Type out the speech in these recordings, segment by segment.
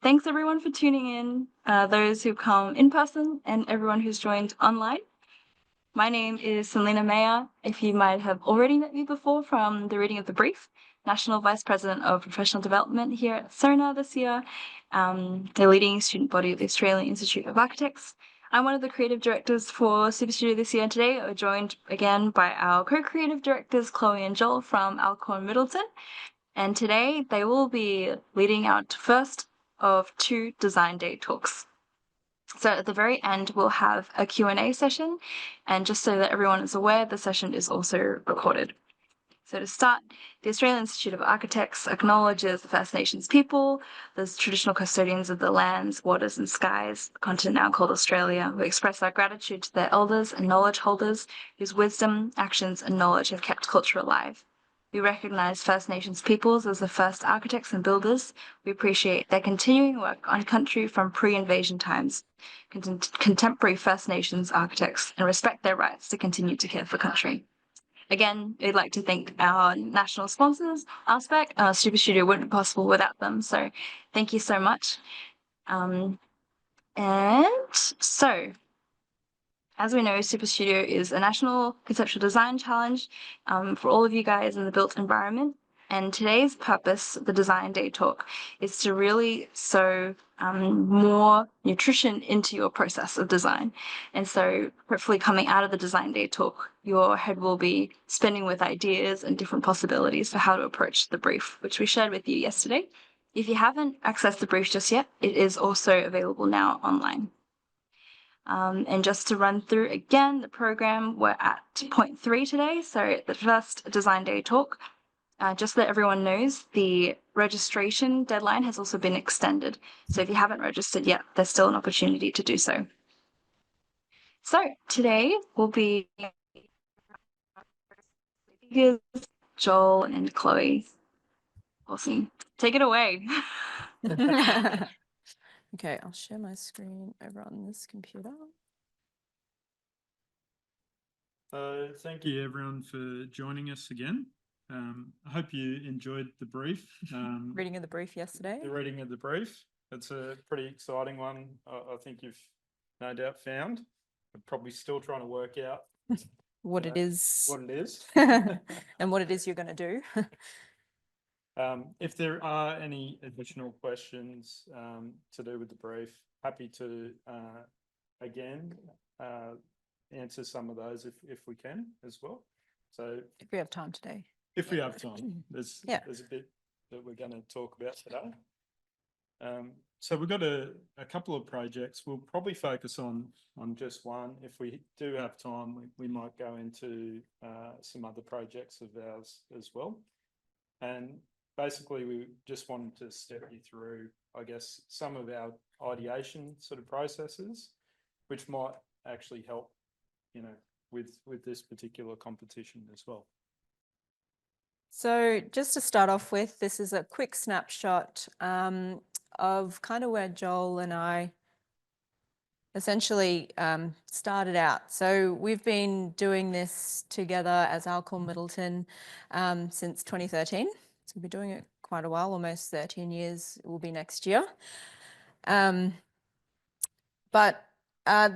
Thanks everyone for tuning in, those who've come in person and everyone who's joined online. My name is Selena Mayer. If you might have already met me before from the reading of the brief, National Vice President of Professional Development here at SONA this year, the leading student body of the Australian Institute of Architects. I'm one of the creative directors for Super Studio this year, and today we're joined again by our co-creative directors, Chloe and Joel from Alcorn Middleton. And today they will be leading out first of 2 design day talks. So at the very end, we'll have a Q&A session, and just so that everyone is aware, the session is also recorded. So to start, the Australian Institute of Architects acknowledges the First Nations people, the traditional custodians of the lands, waters and skies, the continent now called Australia. We express our gratitude to their elders and knowledge holders whose wisdom, actions and knowledge have kept culture alive. We recognise First Nations peoples as the first architects and builders. We appreciate their continuing work on country from pre-invasion times, contemporary First Nations architects, and respect their rights to continue to care for country. Again, we'd like to thank our national sponsors, Aspect. Super Studio wouldn't be possible without them, so thank you so much. As we know, Super Studio is a national conceptual design challenge for all of you guys in the built environment. And today's purpose, the Design Day talk, is to really sow more nutrition into your process of design. And so hopefully coming out of the Design Day talk, your head will be spinning with ideas and different possibilities for how to approach the brief, which we shared with you yesterday. If you haven't accessed the brief just yet, it is also available now online. And just to run through again the program, we're at point 3 today, so the first Design Day talk. Just so that everyone knows, the registration deadline has also been extended. So if you haven't registered yet, there's still an opportunity to do so. So today will be Joel and Chloe. Awesome. Take it away. Okay, I'll share my screen over on this computer. Thank you everyone for joining us again. I hope you enjoyed the brief. Reading of the brief yesterday. The reading of the brief. It's a pretty exciting one. I think you've no doubt found. I'm probably still trying to work out what it is. What it is. And what it is you're going to do. If there are any additional questions to do with the brief, happy to again answer some of those if we can as well. So if we have time today. If we have time, there's a bit that we're going to talk about today. So we've got a couple of projects. We'll probably focus on just one. If we do have time, we might go into some other projects of ours as well. And basically, we just wanted to step you through, I guess, some of our ideation sort of processes, which might actually help, you know, with this particular competition as well. So just to start off with, this is a quick snapshot of kind of where Joel and I essentially started out. So we've been doing this together as Alcorn Middleton since 2013. So we've been doing it quite a while, almost 13 years it will be next year. But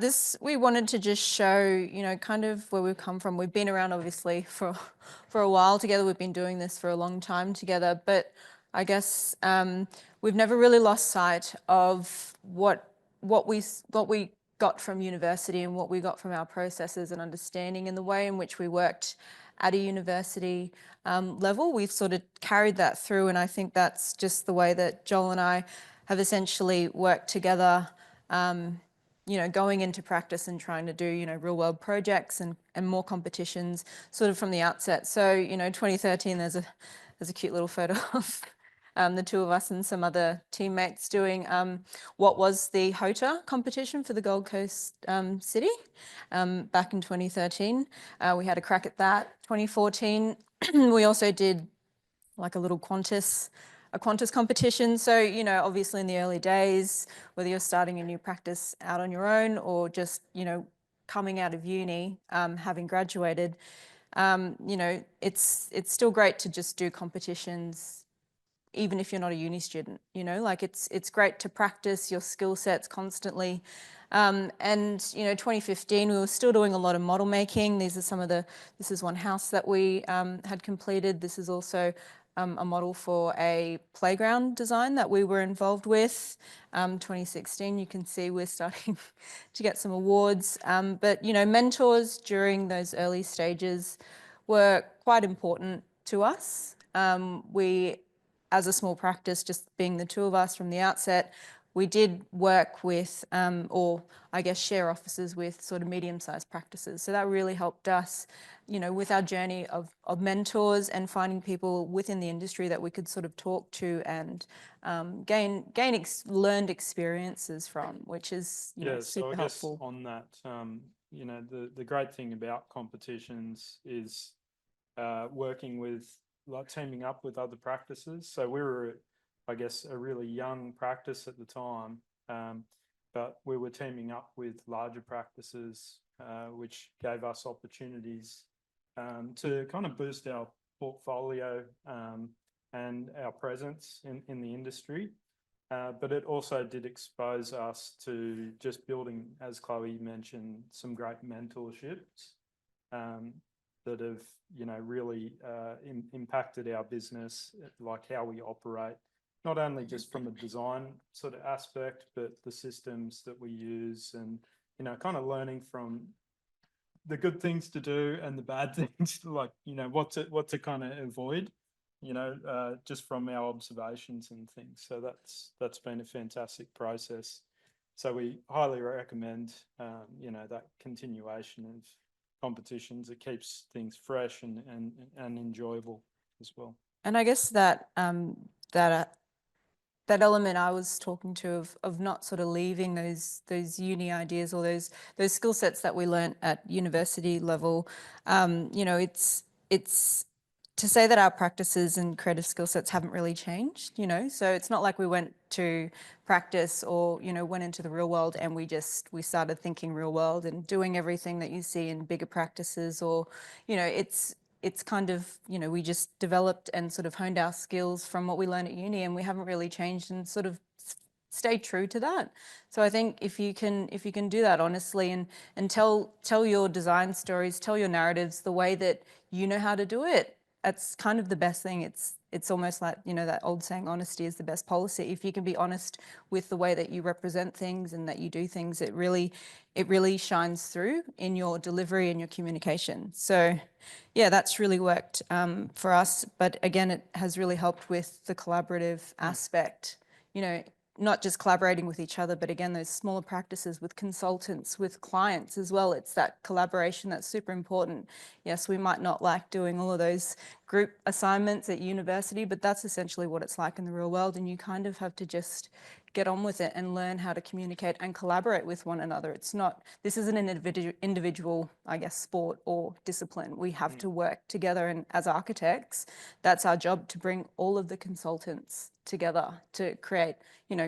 this, we wanted to just show, you know, kind of where we've come from. We've been around obviously for a while together. We've been doing this for a long time together, but I guess we've never really lost sight of what we got from university and what we got from our processes and understanding, and the way in which we worked at a university level. We've sort of carried that through, and I think that's just the way that Joel and I have essentially worked together, you know, going into practice and trying to do, you know, real world projects and more competitions sort of from the outset. So, you know, 2013, there's a cute little photo of the two of us and some other teammates doing what was the HOTA competition for the Gold Coast City back in 2013. We had a crack at that. 2014, we also did like a little Qantas competition. So, you know, obviously in the early days, whether you're starting a new practice out on your own or just, you know, coming out of uni, having graduated, you know, it's still great to just do competitions even if you're not a uni student, like it's great to practice your skill sets constantly. And 2015, we were still doing a lot of model making. This is one house that we had completed. This is also a model for a playground design that we were involved with. 2016, you can see we're starting to get some awards. But mentors during those early stages were quite important to us. We, as a small practice, just being the two of us from the outset, we did work with, or I guess share offices with sort of medium-sized practices. So that really helped us, with our journey of mentors and finding people within the industry that we could sort of talk to and gain learned experiences from, which is super helpful. On that, the great thing about competitions is working with, like, teaming up with other practices. So we were, I guess, a really young practice at the time, but we were teaming up with larger practices, which gave us opportunities to kind of boost our portfolio and our presence in the industry. But it also did expose us to just building, as Chloe mentioned, some great mentorships that have, really impacted our business, like how we operate, not only just from a design sort of aspect, but the systems that we use, and, kind of learning from the good things to do and the bad things, like, what to kind of avoid, just from our observations and things. So that's been a fantastic process. So we highly recommend, that continuation of competitions. It keeps things fresh and enjoyable as well. And I guess that that element I was talking to of not sort of leaving those uni ideas or those skill sets that we learnt at university level, it's to say that our practices and creative skill sets haven't really changed, so it's not like we went to practice or, went into the real world and we started thinking real world and doing everything that you see in bigger practices, or, it's kind of, we just developed and sort of honed our skills from what we learned at uni, and we haven't really changed and sort of stay true to that. So I think if you can do that honestly and tell your design stories, tell your narratives the way that you know how to do it, that's kind of the best thing. It's almost like, that old saying, honesty is the best policy. If you can be honest with the way that you represent things and that you do things, it really shines through in your delivery and your communication. So yeah, that's really worked for us. But again, it has really helped with the collaborative aspect, not just collaborating with each other, but again, those smaller practices with consultants, with clients as well. It's that collaboration that's super important. Yes, we might not like doing all of those group assignments at university, but that's essentially what it's like in the real world. And you kind of have to just get on with it and learn how to communicate and collaborate with one another. This isn't an individual, I guess, sport or discipline. We have to work together. And as architects, that's our job, to bring all of the consultants together to create,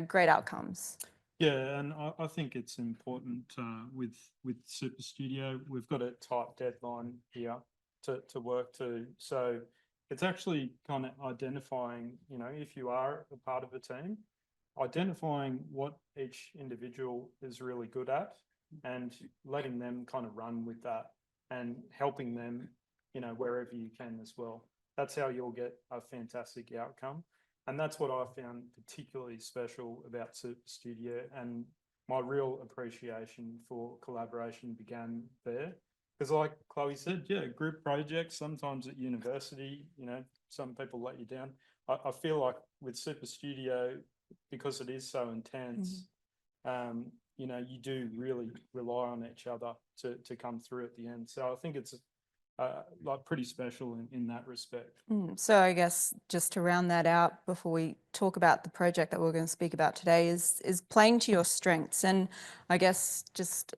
great outcomes. Yeah, and I think it's important with Super Studio. We've got a tight deadline here to work to. So it's actually kind of identifying, if you are a part of a team, identifying what each individual is really good at and letting them kind of run with that and helping them, wherever you can as well. That's how you'll get a fantastic outcome. And that's what I found particularly special about Super Studio, and my real appreciation for collaboration began there. Because like Chloe said, yeah, group projects, sometimes at university, some people let you down. I feel like with Super Studio, because it is so intense, you do really rely on each other to come through at the end. So I think it's like pretty special in that respect. So I guess just to round that out before we talk about the project that we're going to speak about today is playing to your strengths. And I guess just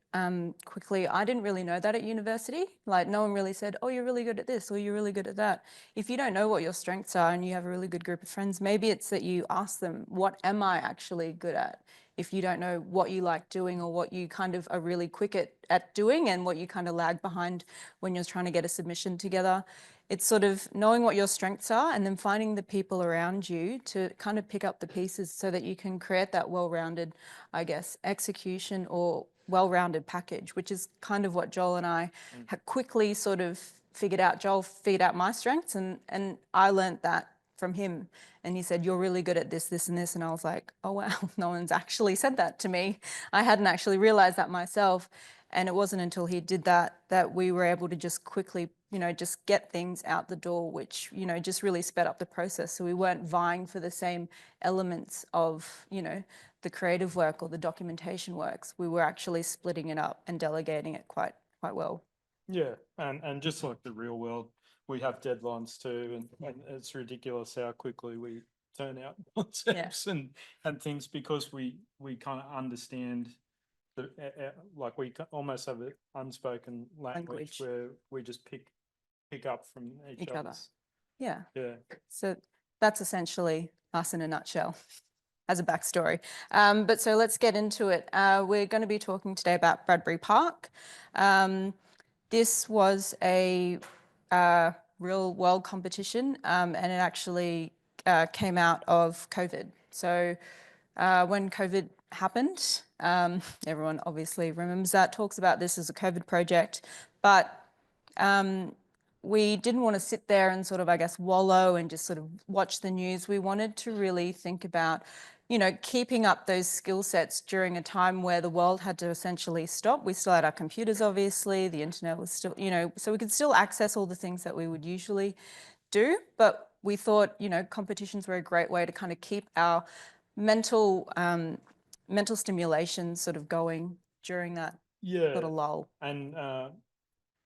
quickly, I didn't really know that at university. Like, no one really said, oh, you're really good at this or you're really good at that. If you don't know what your strengths are and you have a really good group of friends, maybe it's that you ask them, what am I actually good at? If you don't know what you like doing or what you kind of are really quick at doing and what you kind of lag behind when you're trying to get a submission together, it's sort of knowing what your strengths are and then finding the people around you to kind of pick up the pieces so that you can create that well-rounded, I guess, execution or well-rounded package, which is kind of what Joel and I had quickly sort of figured out. Joel figured out my strengths and I learned that from him. And he said, you're really good at this, this, and this. And I was like, oh, wow, no one's actually said that to me. I hadn't actually realized that myself. And it wasn't until he did that that we were able to just quickly, you know, just get things out the door, which, you know, just really sped up the process. So we weren't vying for the same elements of, you know, the creative work or the documentation works. We were actually splitting it up and delegating it quite well. Yeah, and just like the real world, we have deadlines too, and it's ridiculous how quickly we turn out concepts and things because we kind of understand the like we almost have an unspoken language where we just pick up from each other. Yeah. Yeah. So that's essentially us in a nutshell as a backstory. But so let's get into it. We're going to be talking today about Bradbury Park. This was a real world competition and it actually came out of COVID. So when COVID happened, everyone obviously remembers that, talks about this as a COVID project, but we didn't want to sit there and sort of, I guess, wallow and just sort of watch the news. We wanted to really think about, you know, keeping up those skill sets during a time where the world had to essentially stop. We still had our computers, obviously, the internet was still, you know, so we could still access all the things that we would usually do, but we thought, you know, competitions were a great way to kind of keep our mental stimulation sort of going during that sort of lull. And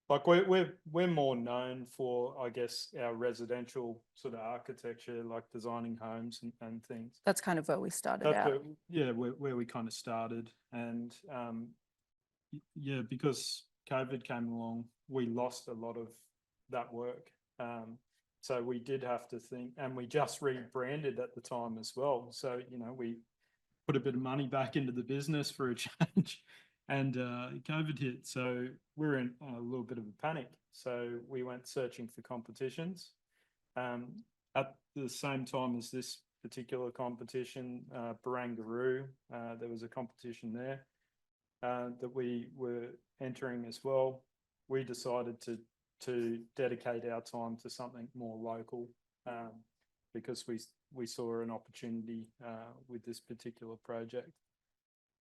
like we're more known for, I guess, our residential sort of architecture, like designing homes and things. That's kind of where we started out. Where we kind of started. And because COVID came along, we lost a lot of that work. So we did have to think, and we just rebranded at the time as well. So, you know, we put a bit of money back into the business for a change. And COVID hit, so we were in a little bit of a panic. So we went searching for competitions. At the same time as this particular competition, Barangaroo, there was a competition there that we were entering as well. We decided to dedicate our time to something more local because we saw an opportunity with this particular project.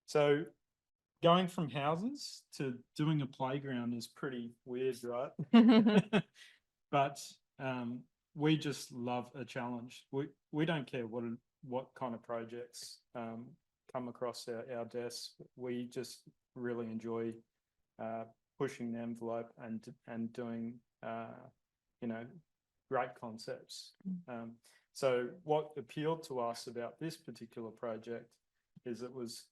So going from houses to doing a playground is pretty weird, right? But we just love a challenge. We don't care what kind of projects come across our desks. We just really enjoy pushing the envelope and doing you know, great concepts. So what appealed to us about this particular project is it was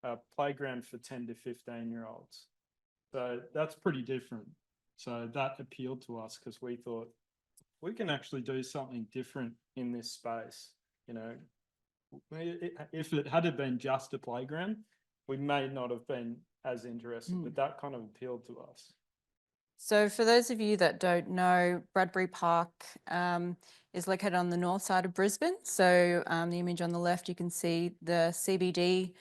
a playground for 10 to 15-year-olds. So that's pretty different. So that appealed to us because we thought we can actually do something different in this space. You know, if it had been just a playground, we may not have been as interested, but that kind of appealed to us. So for those of you that don't know, Bradbury Park is located on the north side of Brisbane. So the image on the left, you can see the CBD,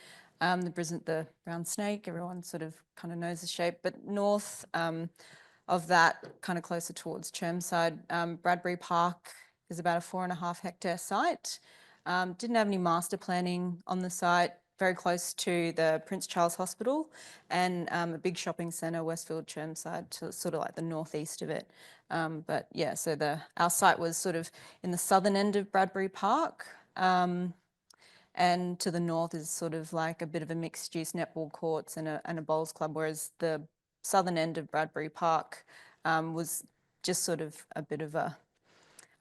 the brown snake, everyone sort of kind of knows the shape, but north of that, kind of closer towards Chermside, Bradbury Park is about a 4.5 hectare site. Didn't have any master planning on the site, very close to the Prince Charles Hospital and a big shopping centre, Westfield Chermside, to sort of like the northeast of it. But yeah, so our site was sort of in the southern end of Bradbury Park. And to the north is sort of like a bit of a mixed use netball courts and a bowls club, whereas the southern end of Bradbury Park was just sort of a bit of a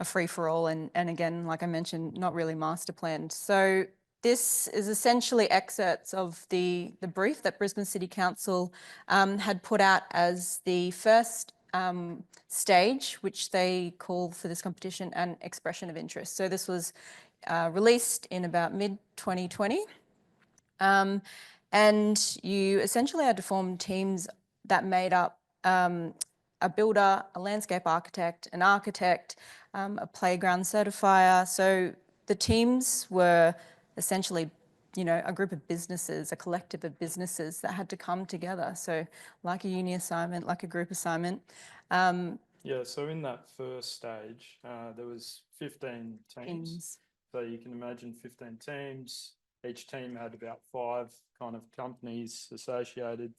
free-for-all and again, like I mentioned, not really master planned. So this is essentially excerpts of the brief that Brisbane City Council had put out as the first stage, which they call for this competition an expression of interest. So this was released in about mid-2020. And you essentially had to form teams that made up a builder, a landscape architect, an architect, a playground certifier. So the teams were essentially, you know, a group of businesses, a collective of businesses that had to come together. So like a uni assignment, like a group assignment. Yeah, so in that first stage, there was 15 teams. So you can imagine 15 teams. Each team had about 5 kind of companies associated.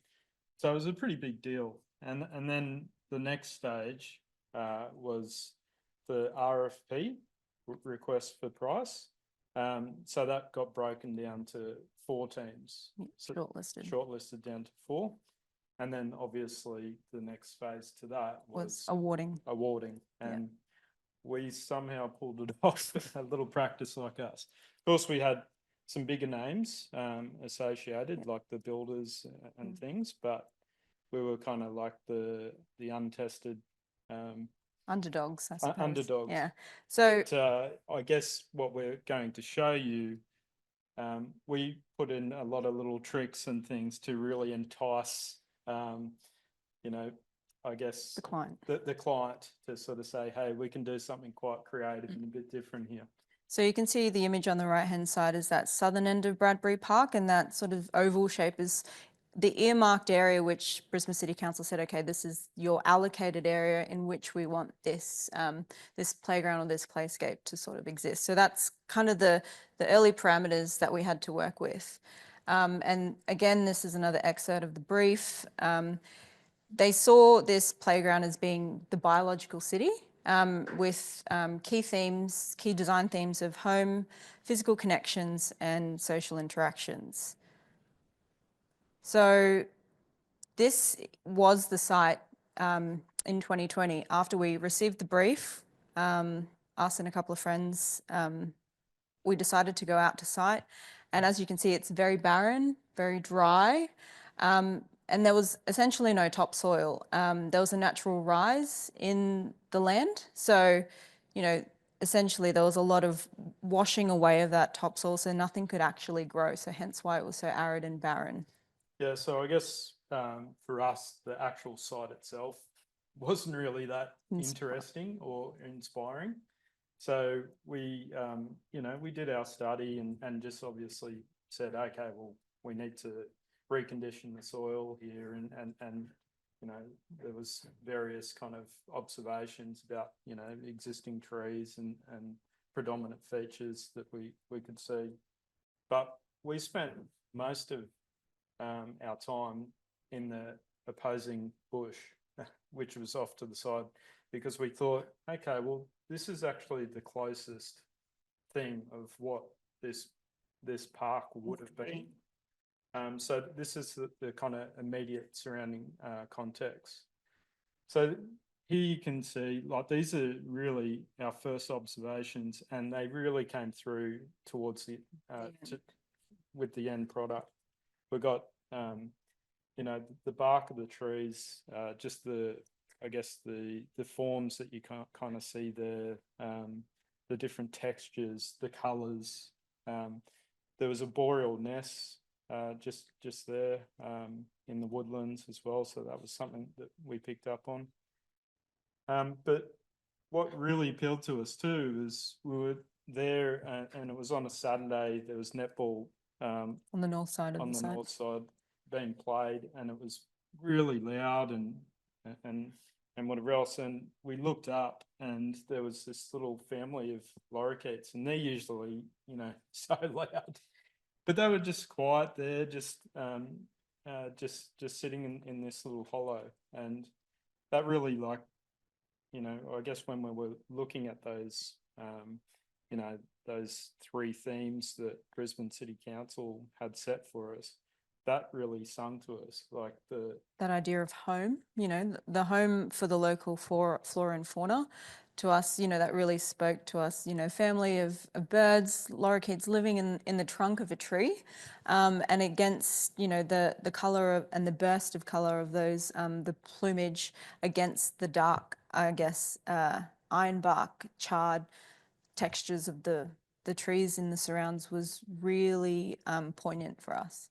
So it was a pretty big deal. And then the next stage was the RFP, request for price. So that got broken down to 4 teams. Shortlisted down to 4. And then obviously the next phase to that was awarding. And we somehow pulled it off, a little practice like us. Of course, we had some bigger names associated, like the builders and things, but we were kind of like the untested underdogs, I suppose. Underdogs. Yeah. So but, I guess what we're going to show you, we put in a lot of little tricks and things to really entice, you know, I guess the client to sort of say, hey, we can do something quite creative and a bit different here. So you can see the image on the right-hand side is that southern end of Bradbury Park, and that sort of oval shape is the earmarked area which Brisbane City Council said, okay, this is your allocated area in which we want this this playground or this playscape to sort of exist. So that's kind of the early parameters that we had to work with. And again, this is another excerpt of the brief. They saw this playground as being the biological city, with key design themes of home, physical connections, and social interactions. So this was the site in 2020. After we received the brief, us and a couple of friends, we decided to go out to site. And as you can see, it's very barren, very dry. And there was essentially no topsoil. There was a natural rise in the land. So, you know, essentially there was a lot of washing away of that topsoil, so nothing could actually grow. So hence why it was so arid and barren. Yeah, so I guess for us, the actual site itself wasn't really that interesting or inspiring. So we, you know, we did our study and just obviously said, okay, well, we need to recondition the soil here and you know, there was various kind of observations about, you know, existing trees and predominant features that we could see. But we spent most of our time in the opposing bush, which was off to the side, because we thought, okay, well, this is actually the closest thing of what this park would have been. So this is the kind of immediate surrounding context. So here you can see, like, these are really our first observations, and they really came through towards the with the end product. We got you know, the bark of the trees, just I guess the forms that you can't kind of see there, the different textures, the colours. There was a boreal nest just there in the woodlands as well, so that was something that we picked up on. But what really appealed to us too is we were there, and it was on a Saturday. There was netball on the north side of the site. north side being played, and it was really loud and whatever else. And we looked up, and there was this little family of lorikeets, and they're usually, you know, so loud, but they were just quiet there, just sitting in this little hollow. And that really, like, you know, I guess when we were looking at those, you know, those 3 themes that Brisbane City Council had set for us, that really sung to us, like that idea of home, you know, the home for the local flora and fauna. To us, you know, that really spoke to us, you know, family of birds, lorikeets living in the trunk of a tree, and against, you know, the colour and the burst of colour of those, the plumage against the dark, I guess, ironbark, charred textures of the trees in the surrounds was really poignant for us.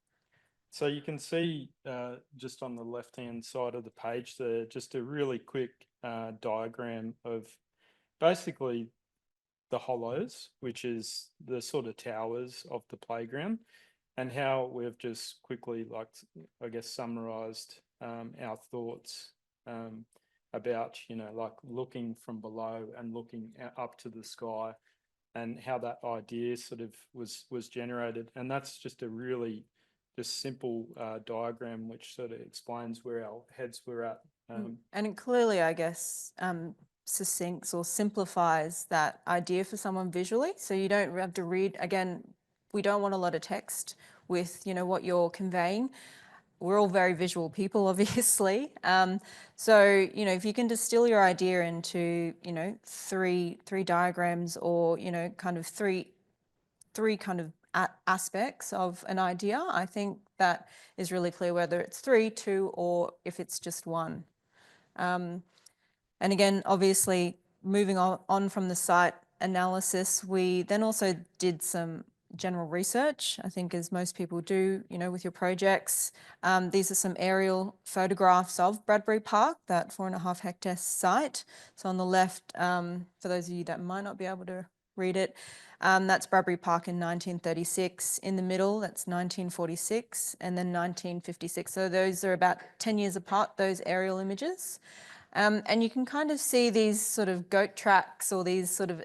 So you can see just on the left-hand side of the page there, just a really quick diagram of basically the hollows, which is the sort of towers of the playground, and how we've just quickly, like, I guess, summarized our thoughts about, like looking from below and looking up to the sky, and how that idea sort of was generated. And that's just a really just simple diagram which sort of explains where our heads were at. And it clearly, I guess, succincts or simplifies that idea for someone visually. So you don't have to read, again, we don't want a lot of text with, what you're conveying. We're all very visual people, obviously. So, if you can distill your idea into, three diagrams, or, kind of three kind of aspects of an idea, I think that is really clear, whether it's 3, 2, or if it's just one. And again, obviously, moving on from the site analysis, we then also did some general research, I think, as most people do, with your projects. These are some aerial photographs of Bradbury Park, that 4.5 hectare site. So on the left, for those of you that might not be able to read it, that's Bradbury Park in 1936. In the middle, that's 1946, and then 1956. So those are about 10 years apart, those aerial images. And you can kind of see these sort of goat tracks, or these sort of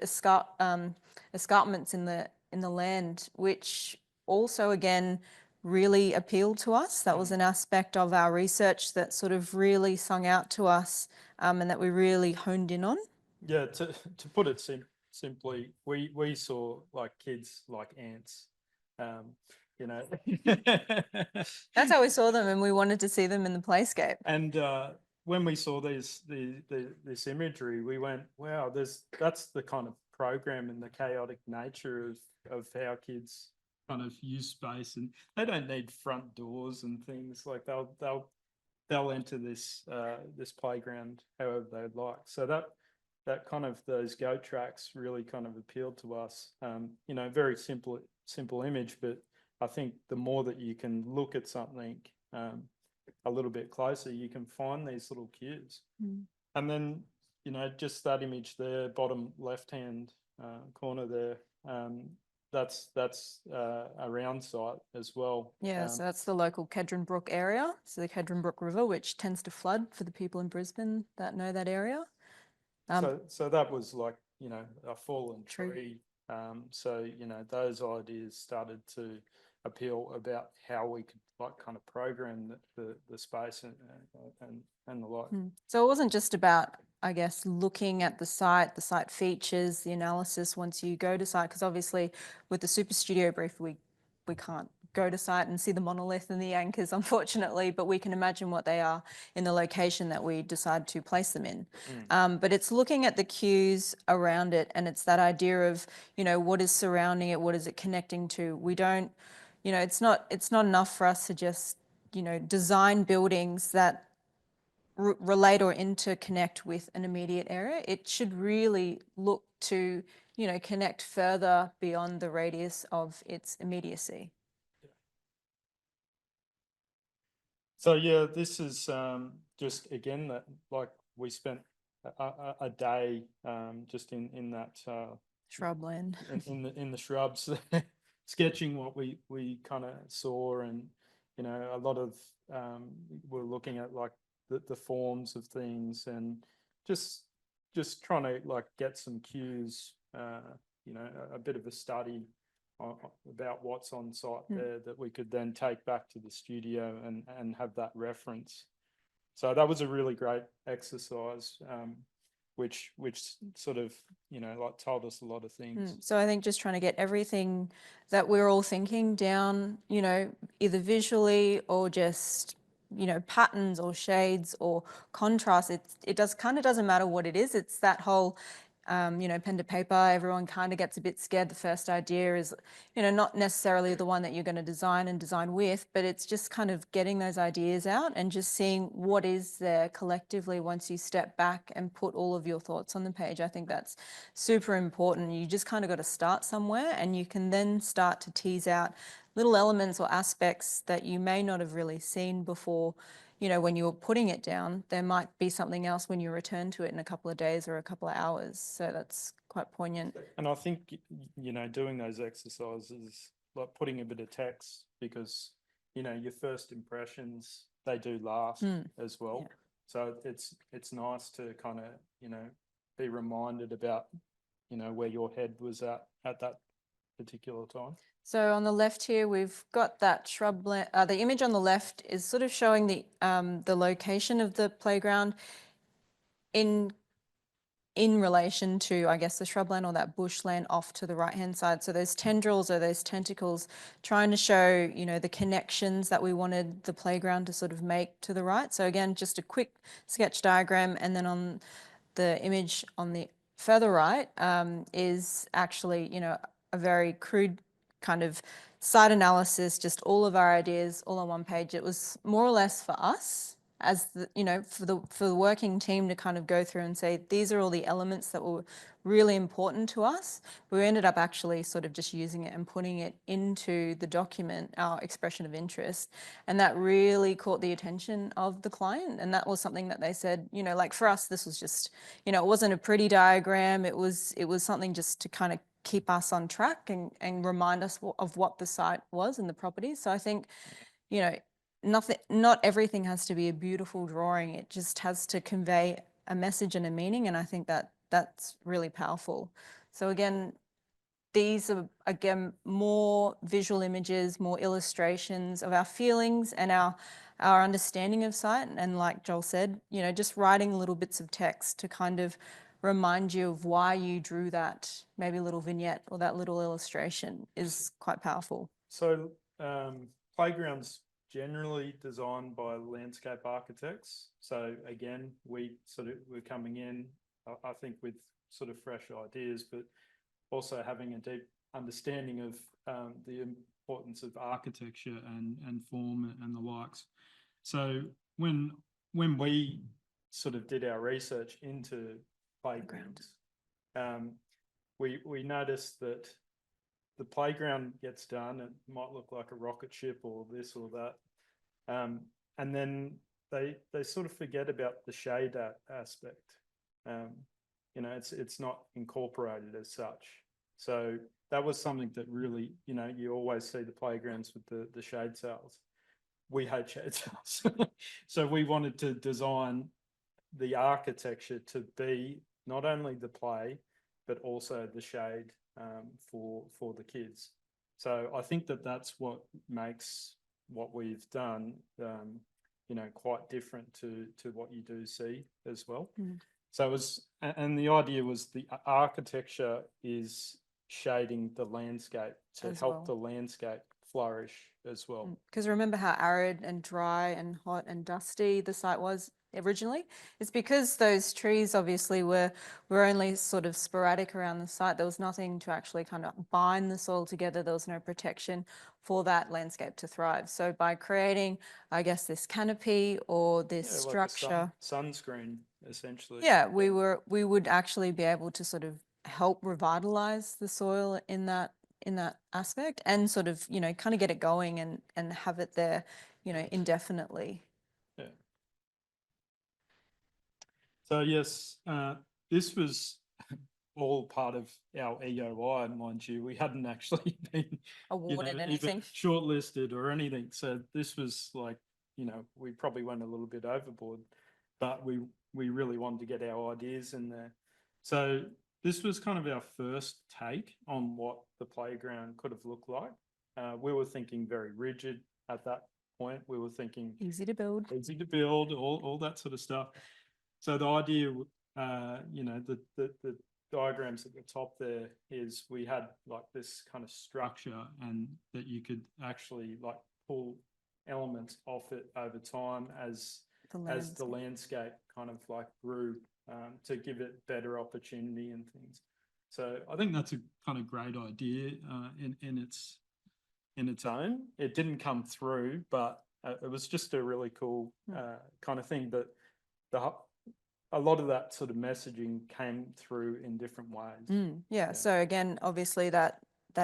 escarpments in the land, which also, again, really appealed to us. That was an aspect of our research that sort of really sung out to us, and that we really honed in on. Yeah, to put it simply, we saw like kids like ants, That's how we saw them, and we wanted to see them in the playscape. And when we saw this imagery, we went, wow, that's the kind of program and the chaotic nature of how kids kind of use space, and they don't need front doors and things. Like they'll enter this playground however they'd like. So that kind of, those goat tracks really kind of appealed to us. Very simple image, but I think the more that you can look at something a little bit closer, you can find these little cues. And then, just that image there, bottom left-hand corner there, that's a round site as well. Yeah, so that's the local Kedron Brook area. So the Kedron Brook River, which tends to flood, for the people in Brisbane that know that area. So that was like, a fallen tree. So, those ideas started to appeal about how we could like kind of program the space and the like. So it wasn't just about, I guess, looking at the site features, the analysis once you go to site, because obviously with the Super Studio brief, we can't go to site and see the monolith and the anchors, unfortunately, but we can imagine what they are in the location that we decide to place them in. But it's looking at the cues around it, and it's that idea of, what is surrounding it, what is it connecting to. We don't, it's not enough for us to just, design buildings that relate or interconnect with an immediate area. It should really look to, connect further beyond the radius of its immediacy. So yeah, this is just, again, that like we spent a day just in that Shrubland. in the shrubs, sketching what we kind of saw, and a lot of we're looking at like the forms of things, and just trying to like get some cues, a bit of a study about what's on site there that we could then take back to the studio and have that reference. So that was a really great exercise, which sort of, like told us a lot of things. So I think just trying to get everything that we're all thinking down, either visually or just, patterns or shades or contrast. It doesn't matter what it is. It's that whole pen to paper, everyone kind of gets a bit scared. The first idea is, not necessarily the one that you're going to design with, but it's just kind of getting those ideas out and just seeing what is there collectively once you step back and put all of your thoughts on the page. I think that's super important. You just kind of got to start somewhere, and you can then start to tease out little elements or aspects that you may not have really seen before. When you're putting it down, there might be something else when you return to it in a couple of days or a couple of hours. So that's quite poignant. And I think, doing those exercises, like putting a bit of text, because, your first impressions, they do last as well. Yeah. So it's nice to kind of, be reminded about, where your head was at that particular time. So on the left here, we've got that shrubland. The image on the left is sort of showing the location of the playground in relation to, I guess, the shrubland or that bushland off to the right-hand side. So those tendrils or those tentacles, trying to show, the connections that we wanted the playground to sort of make to the right. So again, just a quick sketch diagram, and then on the image on the further right is actually, a very crude kind of site analysis, just all of our ideas all on one page. It was more or less for us as for the working team to kind of go through and say, these are all the elements that were really important to us. We ended up actually sort of just using it and putting it into the document, our expression of interest. And that really caught the attention of the client. And that was something that they said, like for us, this was just, it wasn't a pretty diagram. It was something just to kind of keep us on track and remind us of what the site was and the properties. So I think, not everything has to be a beautiful drawing. It just has to convey a message and a meaning. And I think that that's really powerful. So again, these are, again, more visual images, more illustrations of our feelings and our understanding of site. And like Joel said, just writing little bits of text to kind of remind you of why you drew that, maybe little vignette or that little illustration, is quite powerful. So playgrounds generally designed by landscape architects. So again, we're coming in, I think, with sort of fresh ideas, but also having a deep understanding of the importance of architecture and form and the likes. So when we sort of did our research into playgrounds, we noticed that the playground gets done, it might look like a rocket ship or this or that, and then they sort of forget about the shade aspect. It's not incorporated as such. So that was something that really, you always see the playgrounds with the shade sails. We hate shade sails. So we wanted to design the architecture to be not only the play, but also the shade for the kids. So I think that's what makes what we've done, quite different to what you do see as well. So it was, and the idea was the architecture is shading the landscape to help the landscape flourish as well. Because remember how arid and dry and hot and dusty the site was originally? It's because those trees obviously were only sort of sporadic around the site. There was nothing to actually kind of bind the soil together. There was no protection for that landscape to thrive. So by creating, I guess, this canopy or this structure, like sunscreen essentially. Yeah, we would actually be able to sort of help revitalize the soil in that aspect, and sort of, kind of get it going and have it there, indefinitely. Yeah. So yes, this was all part of our EOI, mind you. We hadn't actually been Awarded anything, even shortlisted or anything. So this was like, we probably went a little bit overboard, but we really wanted to get our ideas in there. So this was kind of our first take on what the playground could have looked like. We were thinking very rigid at that point. We were thinking easy to build, all that sort of stuff. So the idea, the diagrams at the top there is we had like this kind of structure, and that you could actually like pull elements off it over time as the landscape kind of like grew to give it better opportunity and things. So I think that's a kind of great idea in its own. It didn't come through, but it was just a really cool kind of thing. But a lot of that sort of messaging came through in different ways. Yeah. So again, obviously that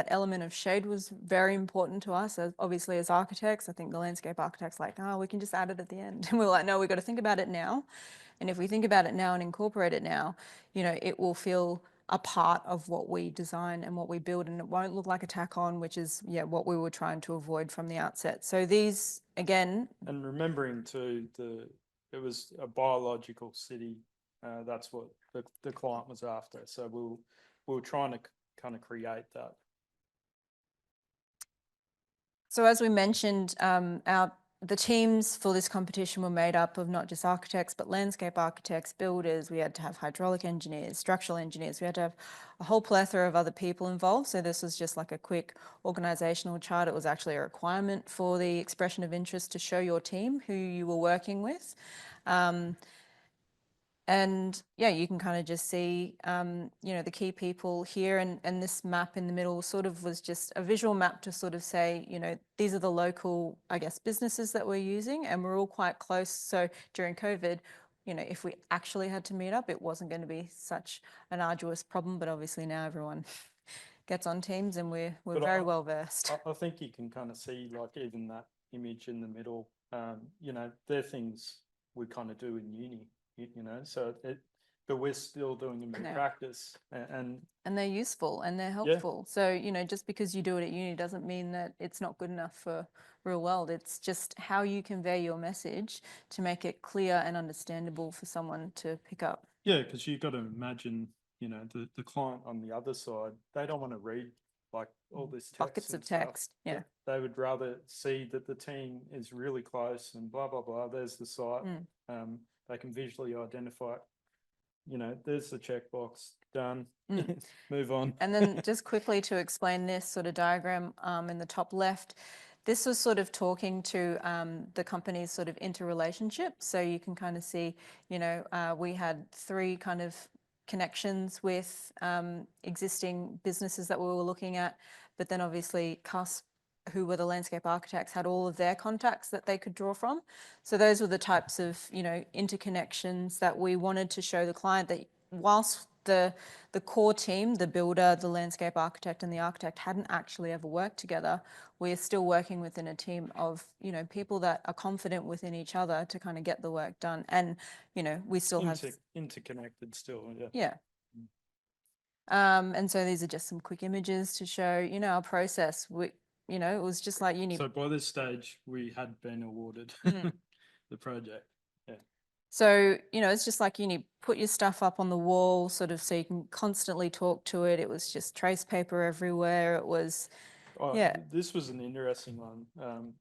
element of shade was very important to us. Obviously, as architects, I think the landscape architects like, oh, we can just add it at the end. And we're like, no, we've got to think about it now. And if we think about it now and incorporate it now, it will feel a part of what we design and what we build, and it won't look like a tack on, which is what we were trying to avoid from the outset. So these, again, and remembering too, it was a biological city. That's what the client was after. So we were trying to kind of create that. So as we mentioned, the teams for this competition were made up of not just architects, but landscape architects, builders. We had to have hydraulic engineers, structural engineers. We had to have a whole plethora of other people involved. So this was just like a quick organizational chart. It was actually a requirement for the expression of interest to show your team who you were working with. And yeah, you can kind of just see, the key people here, and this map in the middle sort of was just a visual map to sort of say, these are the local, I guess, businesses that we're using, and we're all quite close. So during COVID, if we actually had to meet up, it wasn't going to be such an arduous problem. But obviously now everyone gets on Teams, and we're very well versed. I think you can kind of see, like, even that image in the middle, they're things we kind of do in uni. So but we're still doing them in practice, and they're useful and they're helpful. So just because you do it at uni doesn't mean that it's not good enough for real world. It's just how you convey your message to make it clear and understandable for someone to pick up. Yeah, because you've got to imagine, the client on the other side, they don't want to read like all this text, buckets of text. Yeah, they would rather see that the team is really close and blah blah blah. There's the site. They can visually identify it. There's the checkbox, done. Move on. And then just quickly to explain this sort of diagram in the top left, this was sort of talking to the company's sort of interrelationship. So you can kind of see, we had 3 kind of connections with existing businesses that we were looking at, but then obviously CUSP, who were the landscape architects, had all of their contacts that they could draw from. So those were the types of, interconnections that we wanted to show the client, that whilst the core team, the builder, the landscape architect and the architect hadn't actually ever worked together, we're still working within a team of, people that are confident within each other to kind of get the work done. And, we still have interconnected still. Yeah. And so these are just some quick images to show, our process. It was just like uni. So by this stage, we had been awarded the project. Yeah. So, it's just like uni, put your stuff up on the wall sort of so you can constantly talk to it. It was just trace paper everywhere. It was, This was an interesting one.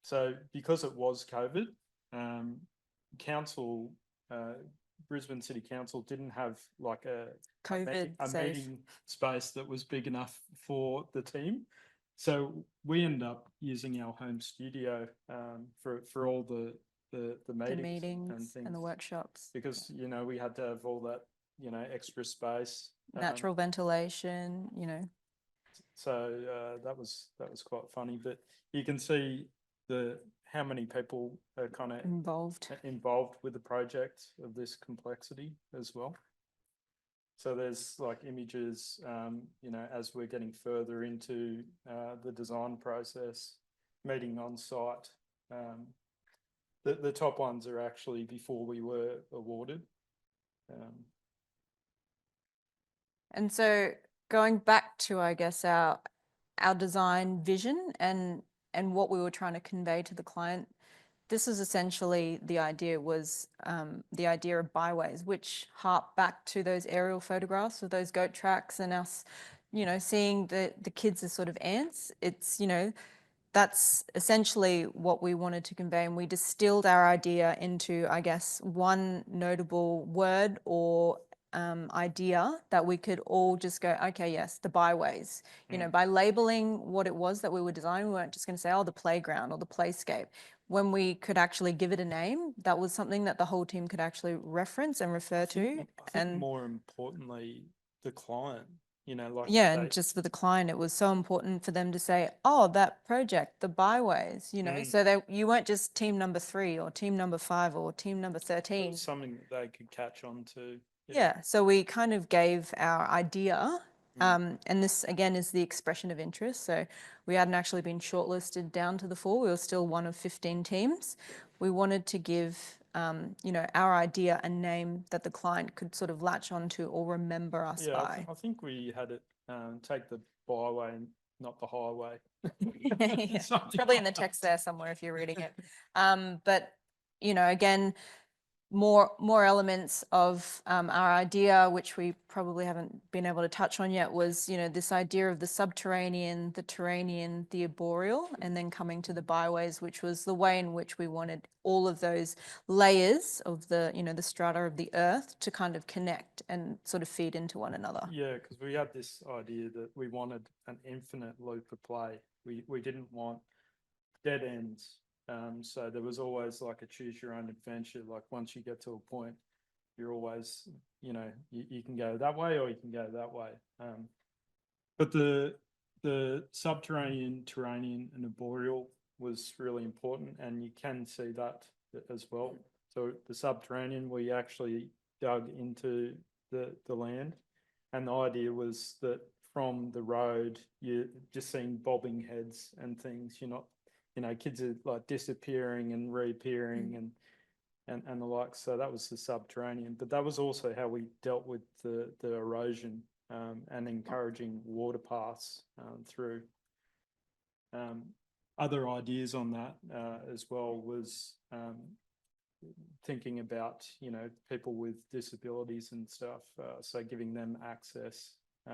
So because it was COVID, council, Brisbane City Council didn't have like a meeting space that was big enough for the team. So we end up using our home studio for all the meetings and things, and the workshops, because we had to have all that extra space, natural ventilation. So that was quite funny. But you can see how many people are kind of involved with the project of this complexity as well. So there's like images, as we're getting further into the design process, meeting on site. The top ones are actually before we were awarded. And so going back to, I guess, our design vision and what we were trying to convey to the client, this is essentially the idea, was the idea of byways, which harp back to those aerial photographs of those goat tracks and us, seeing the kids as sort of ants. It's, that's essentially what we wanted to convey. And we distilled our idea into, I guess, one notable word or idea that we could all just go, okay, yes, the byways. You know, by labeling what it was that we were designing, we weren't just going to say, oh, the playground or the playscape. When we could actually give it a name, that was something that the whole team could actually reference and refer to. I think more importantly, the client, you know, like yeah, and just for the client, it was so important for them to say, oh, that project, the byways, you know, so that you weren't just team number 3 or team number 5 or team number 13. something that they could catch on to. Yeah, so we kind of gave our idea, and this again is the expression of interest. So we hadn't actually been shortlisted down to the 4. We were still one of 15 teams. We wanted to give, you know, our idea a name that the client could sort of latch onto or remember us by. I think we had it take the byway and not the highway. Yeah, probably in the text there somewhere if you're reading it. But, you know, again, more elements of our idea, which we probably haven't been able to touch on yet, was, you know, this idea of the subterranean, the terranean, the arboreal, and then coming to the byways, which was the way in which we wanted all of those layers of the, you know, the strata of the earth to kind of connect and sort of feed into one another. Yeah, because we had this idea that we wanted an infinite loop of play. We didn't want dead ends. So there was always like a choose your own adventure. Like once you get to a point, you're always, you know, you can go that way or you can go that way. But the subterranean, terranean and arboreal was really important, and you can see that as well. So the subterranean, we actually dug into the land, and the idea was that from the road, you're just seeing bobbing heads and things. You're not, you know, kids are like disappearing and reappearing and the like. So that was the subterranean, but that was also how we dealt with the erosion and encouraging water paths through. Other ideas on that as well was thinking about, you know, people with disabilities and stuff. So giving them access.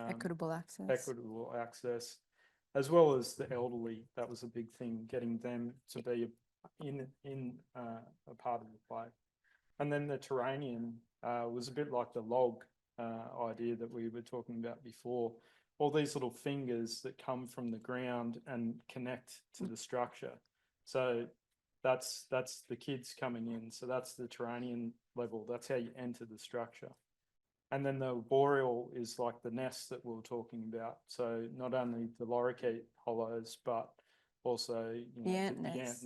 Equitable access. Equitable access, as well as the elderly. That was a big thing, getting them to be in a part of the play. And then the terranean was a bit like the log idea that we were talking about before. All these little fingers that come from the ground and connect to the structure. So that's the kids coming in. So that's the terranean level. That's how you enter the structure. And then the arboreal is like the nests that we were talking about. So not only the lorikeet hollows, but also, you know, the ant nests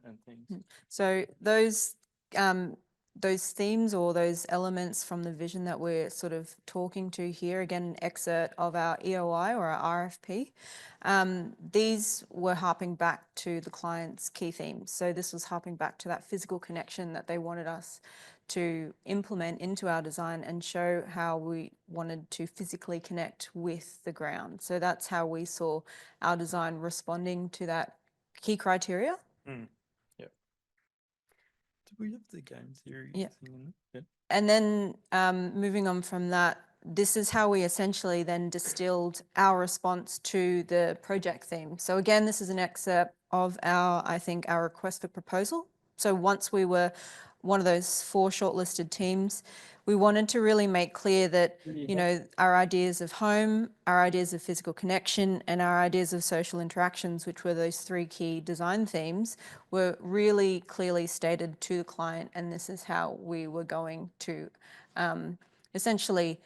and things. So those themes or those elements from the vision that we're sort of talking to here, again, an excerpt of our EOI or our RFP, these were harping back to the client's key themes. So this was harping back to that physical connection that they wanted us to implement into our design and show how we wanted to physically connect with the ground. So that's how we saw our design responding to that key criteria. Yep. Did we have the game theory? Yeah. Yep. And then moving on from that, this is how we essentially then distilled our response to the project theme. So again, this is an excerpt of I think our request for proposal. So once we were one of those 4 shortlisted teams, we wanted to really make clear that, you know, our ideas of home, our ideas of physical connection, and our ideas of social interactions, which were those 3 key design themes, were really clearly stated to the client, and this is how we were going to essentially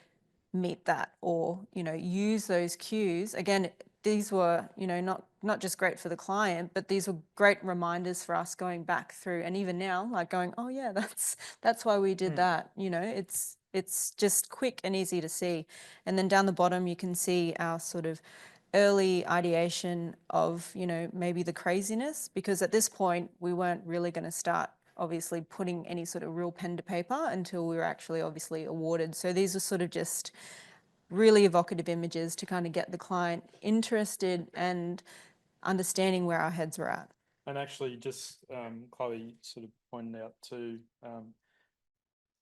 meet that, or, you know, use those cues. Again, these were, you know, not just great for the client, but these were great reminders for us going back through, and even now, like going, oh yeah, that's why we did that. You know, it's just quick and easy to see. And then down the bottom, you can see our sort of early ideation of, you know, maybe the craziness, because at this point we weren't really going to start obviously putting any sort of real pen to paper until we were actually obviously awarded. So these are sort of just really evocative images to kind of get the client interested and understanding where our heads were at. And actually just Chloe sort of pointed out too,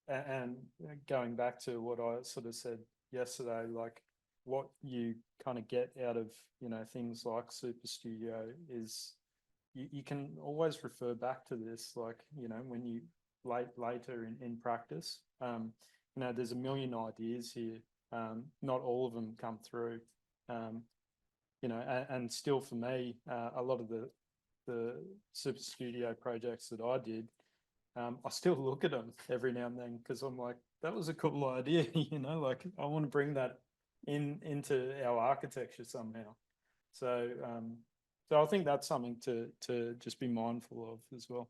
and going back to what I sort of said yesterday, like what you kind of get out of, you know, things like Super Studio is you can always refer back to this, like, you know, when you later in practice, you know, there's a million ideas here. Not all of them come through. You know, and still for me, a lot of the super studio projects that I did, I still look at them every now and then because I'm like, that was a cool idea, you know, like I want to bring that into our architecture somehow. So, so I think that's something to just be mindful of as well.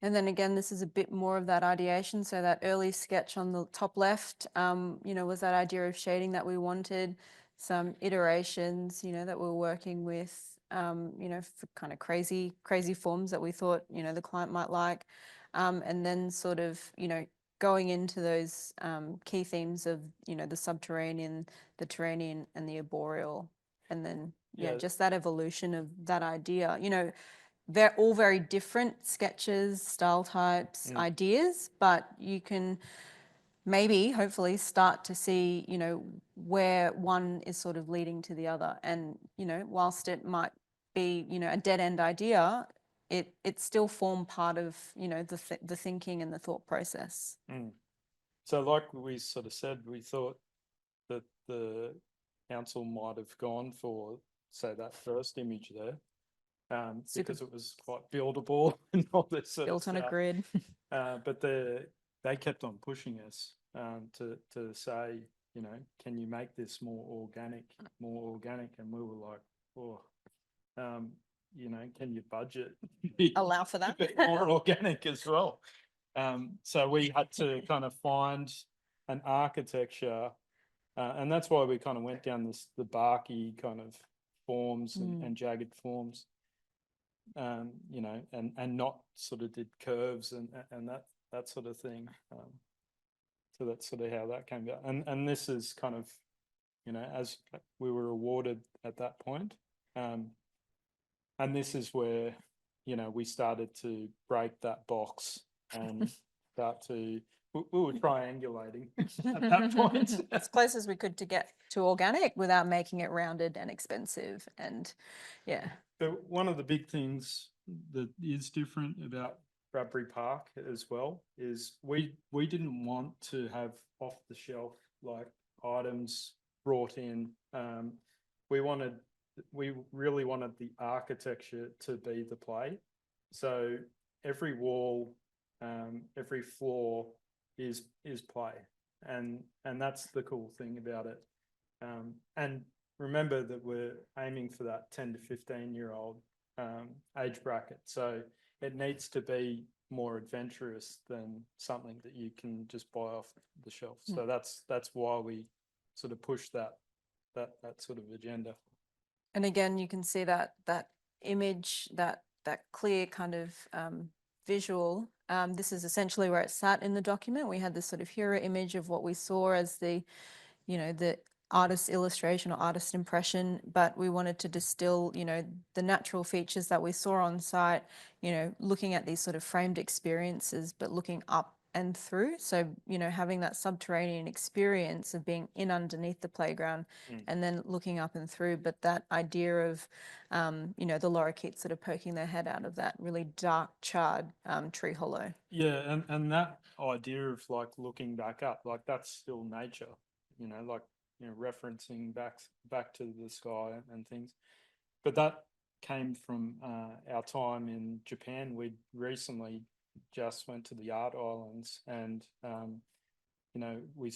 And then again, this is a bit more of that ideation. So that early sketch on the top left, you know, was that idea of shading that we wanted, some iterations, you know, that we're working with, you know, for kind of crazy forms that we thought, you know, the client might like. And then sort of, you know, going into those key themes of, you know, the subterranean, the terranean and the arboreal. And then, yeah, just that evolution of that idea, you know, they're all very different sketches, style types, ideas, but you can maybe, hopefully, start to see, you know, where one is sort of leading to the other. And, you know, whilst it might be, you know, a dead end idea, it still formed part of, you know, the thinking and the thought process. So like we sort of said, we thought that the council might have gone for, say, that first image there. Because it was quite buildable and all this sort of stuff. Built on a grid. But they kept on pushing us to say, you know, can you make this more organic? And we were like, oh, you know, can your budget allow for that? a bit more organic as well? So we had to kind of find an architecture, and that's why we kind of went down the barky kind of forms and jagged forms. You know, and not sort of did curves and that sort of thing. So that's sort of how that came about. And this is kind of, you know, as we were awarded at that point. And this is where, you know, we started to break that box and start to, we were triangulating at that point. As close as we could to get to organic without making it rounded and expensive. And yeah. But one of the big things that is different about Bradbury Park as well is we didn't want to have off the shelf like items brought in. We really wanted the architecture to be the play. So every wall, every floor is play, and that's the cool thing about it. And remember that we're aiming for that 10 to 15-year-old age bracket. So it needs to be more adventurous than something that you can just buy off the shelf. So that's why we sort of push that sort of agenda. And again, you can see that image, that clear kind of visual. This is essentially where it sat in the document. We had this sort of hero image of what we saw as the, you know, the artist's illustration or artist impression, but we wanted to distill, you know, the natural features that we saw on site, you know, looking at these sort of framed experiences, but looking up and through. So, you know, having that subterranean experience of being in underneath the playground and then looking up and through, but that idea of, you know, the lorikeets sort of poking their head out of that really dark, charred tree hollow. Yeah, and that idea of like looking back up, like that's still nature, you know, like, you know, referencing back to the sky and things. But that came from our time in Japan. We recently just went to the Art Islands, and you know, we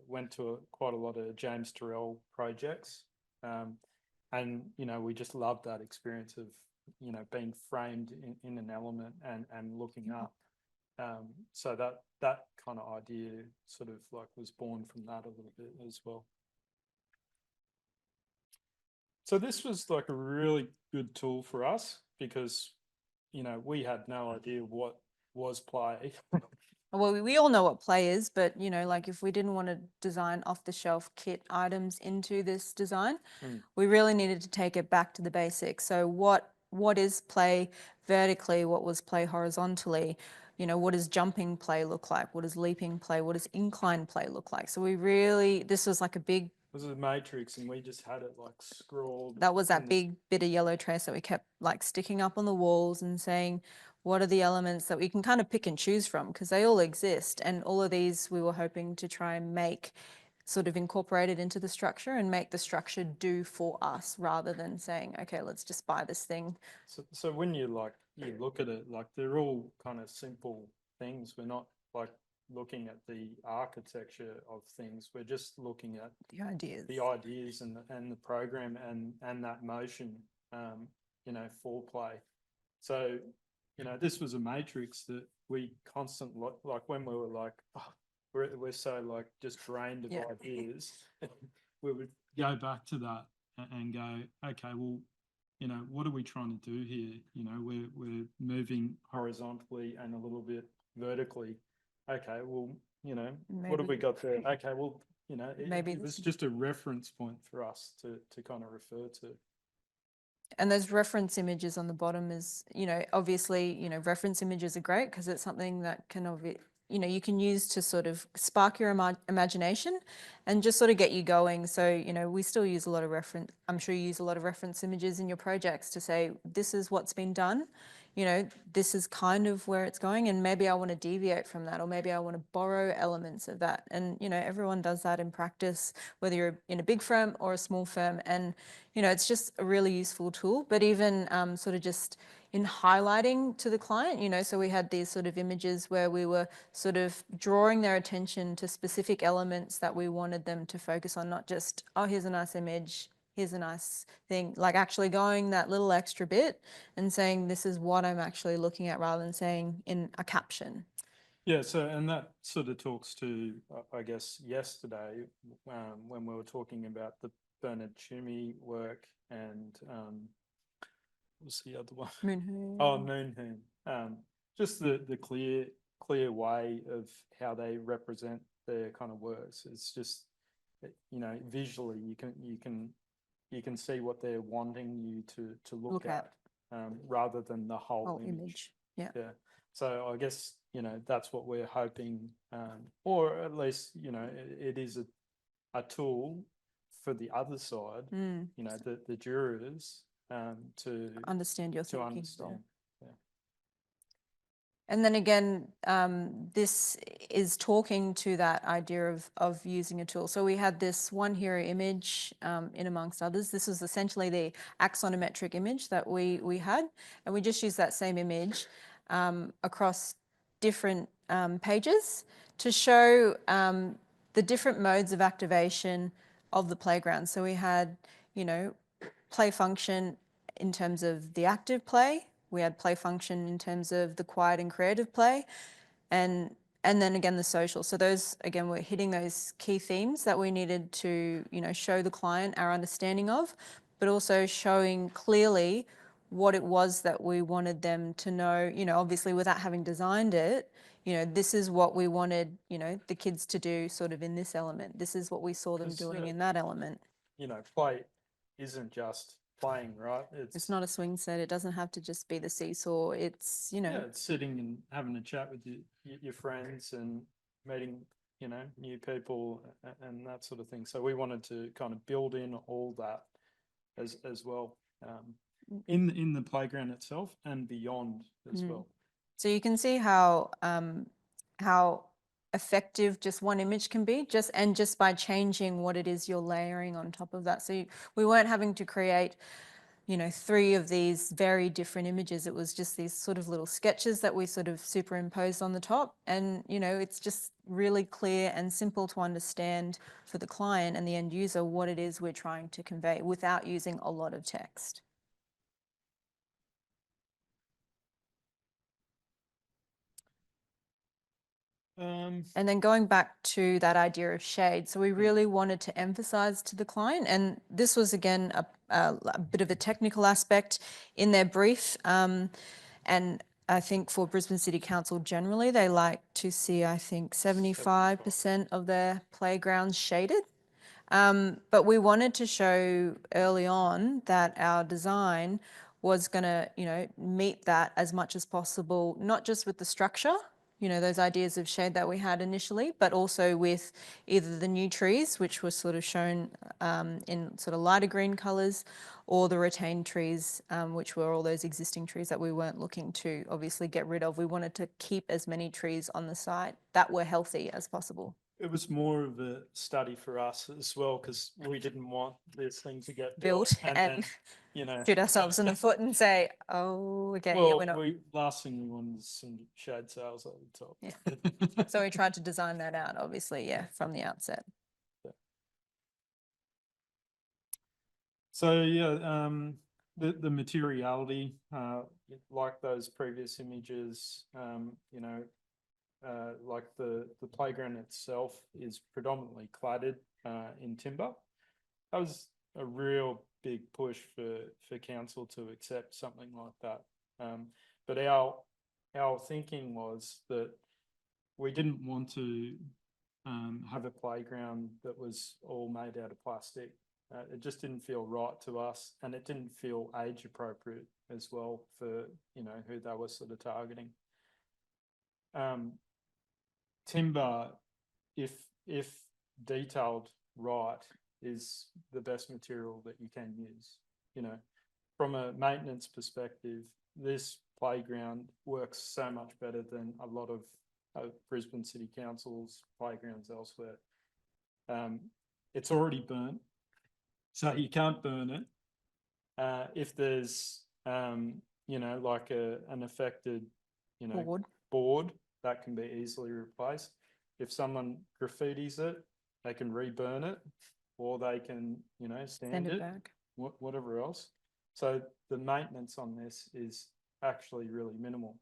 went to quite a lot of James Turrell projects, and you know, we just loved that experience of, you know, being framed in an element and looking up. So that kind of idea sort of like was born from that a little bit as well. So this was like a really good tool for us because, you know, we had no idea what was play. Well, we all know what play is, but, you know, like if we didn't want to design off-the-shelf kit items into this design, we really needed to take it back to the basics. So what is play vertically? What was play horizontally? You know, what does jumping play look like? What does leaping play? What does incline play look like? So we really, this was like a big... This is a matrix, and we just had it like scrawled. That was that big bit of yellow trace that we kept like sticking up on the walls and saying, what are the elements that we can kind of pick and choose from, because they all exist, and all of these we were hoping to try and make sort of incorporated into the structure and make the structure do for us, rather than saying, okay, let's just buy this thing. So when you look at it, like they're all kind of simple things. We're not like looking at the architecture of things. We're just looking at The ideas and the program and that motion, foreplay. So, this was a matrix that we constantly, like when we were like, oh, we're so like just drained of ideas, we would go back to that and go, okay, well, what are we trying to do here? We're moving horizontally and a little bit vertically. Okay, well, what have we got there? Okay, well, it was just a reference point for us to kind of refer to. And those reference images on the bottom is, obviously, reference images are great because it's something that can, you can use to sort of spark your imagination and just sort of get you going. So, we still use a lot of I'm sure you use a lot of reference images in your projects to say, this is what's been done. This is kind of where it's going, and maybe I want to deviate from that, or maybe I want to borrow elements of that. And, everyone does that in practice, whether you're in a big firm or a small firm. And, it's just a really useful tool, but even sort of just in highlighting to the client, so we had these sort of images where we were sort of drawing their attention to specific elements that we wanted them to focus on, not just, oh, here's a nice image, here's a nice thing, like actually going that little extra bit and saying, this is what I'm actually looking at, rather than saying in a caption. Yeah, so, and that sort of talks to, I guess, yesterday when we were talking about the Bernard Chimney work and what's the other one? Moonhoon. Oh, Moonhoon. Just the clear way of how they represent their kind of works. It's just, visually you can see what they're wanting you to look at. Rather than the whole image. Yeah. So I guess, that's what we're hoping, or at least, it is a tool for the other side, the jurors, to understand your thinking. Understand. Yeah. And then again, this is talking to that idea of using a tool. So we had this one hero image in amongst others. This was essentially the axonometric image that we had, and we just used that same image across different pages to show the different modes of activation of the playground. So we had, play function in terms of the active play. We had play function in terms of the quiet and creative play, and then again the social. So those, again, we're hitting those key themes that we needed to, show the client our understanding of, but also showing clearly what it was that we wanted them to know, obviously without having designed it, this is what we wanted, the kids to do sort of in this element. This is what we saw them doing in that element. Play isn't just playing, right? It's not a swing set. It doesn't have to just be the seesaw. It's, it's sitting and having a chat with your friends and meeting, new people and that sort of thing. So we wanted to kind of build in all that as well, in the playground itself and beyond as well. So you can see how effective just one image can be, just by changing what it is you're layering on top of that. So we weren't having to create, 3 of these very different images. It was just these sort of little sketches that we sort of superimposed on the top. And, it's just really clear and simple to understand for the client and the end user what it is we're trying to convey without using a lot of text. And then going back to that idea of shade, so we really wanted to emphasize to the client, and this was again a bit of a technical aspect in their brief, and I think for Brisbane City Council generally, they like to see, I think, 75% of their playgrounds shaded. But we wanted to show early on that our design was going to, meet that as much as possible, not just with the structure, those ideas of shade that we had initially, but also with either the new trees, which were sort of shown in sort of lighter green colours, or the retained trees, which were all those existing trees that we weren't looking to obviously get rid of. We wanted to keep as many trees on the site that were healthy as possible. It was more of a study for us as well, because we didn't want this thing to get Built built and then, shoot ourselves in the foot and say, oh, okay, yeah, well, we're not. last thing we wanted is some shade sales over the top. Yeah. So we tried to design that out, obviously, yeah, from the outset. So yeah, the materiality, like those previous images, like the playground itself is predominantly cladded in timber. That was a real big push for council to accept something like that. But our thinking was that we didn't want to have a playground that was all made out of plastic. It just didn't feel right to us, and it didn't feel age appropriate as well for who they were sort of targeting. Timber, if detailed right, is the best material that you can use. From a maintenance perspective, this playground works so much better than a lot of Brisbane City Council's playgrounds elsewhere. It's already burnt, so you can't burn it. If there's like an affected board that can be easily replaced. If someone graffitis it, they can reburn it, or they can sand it back, whatever else. So the maintenance on this is actually really minimal,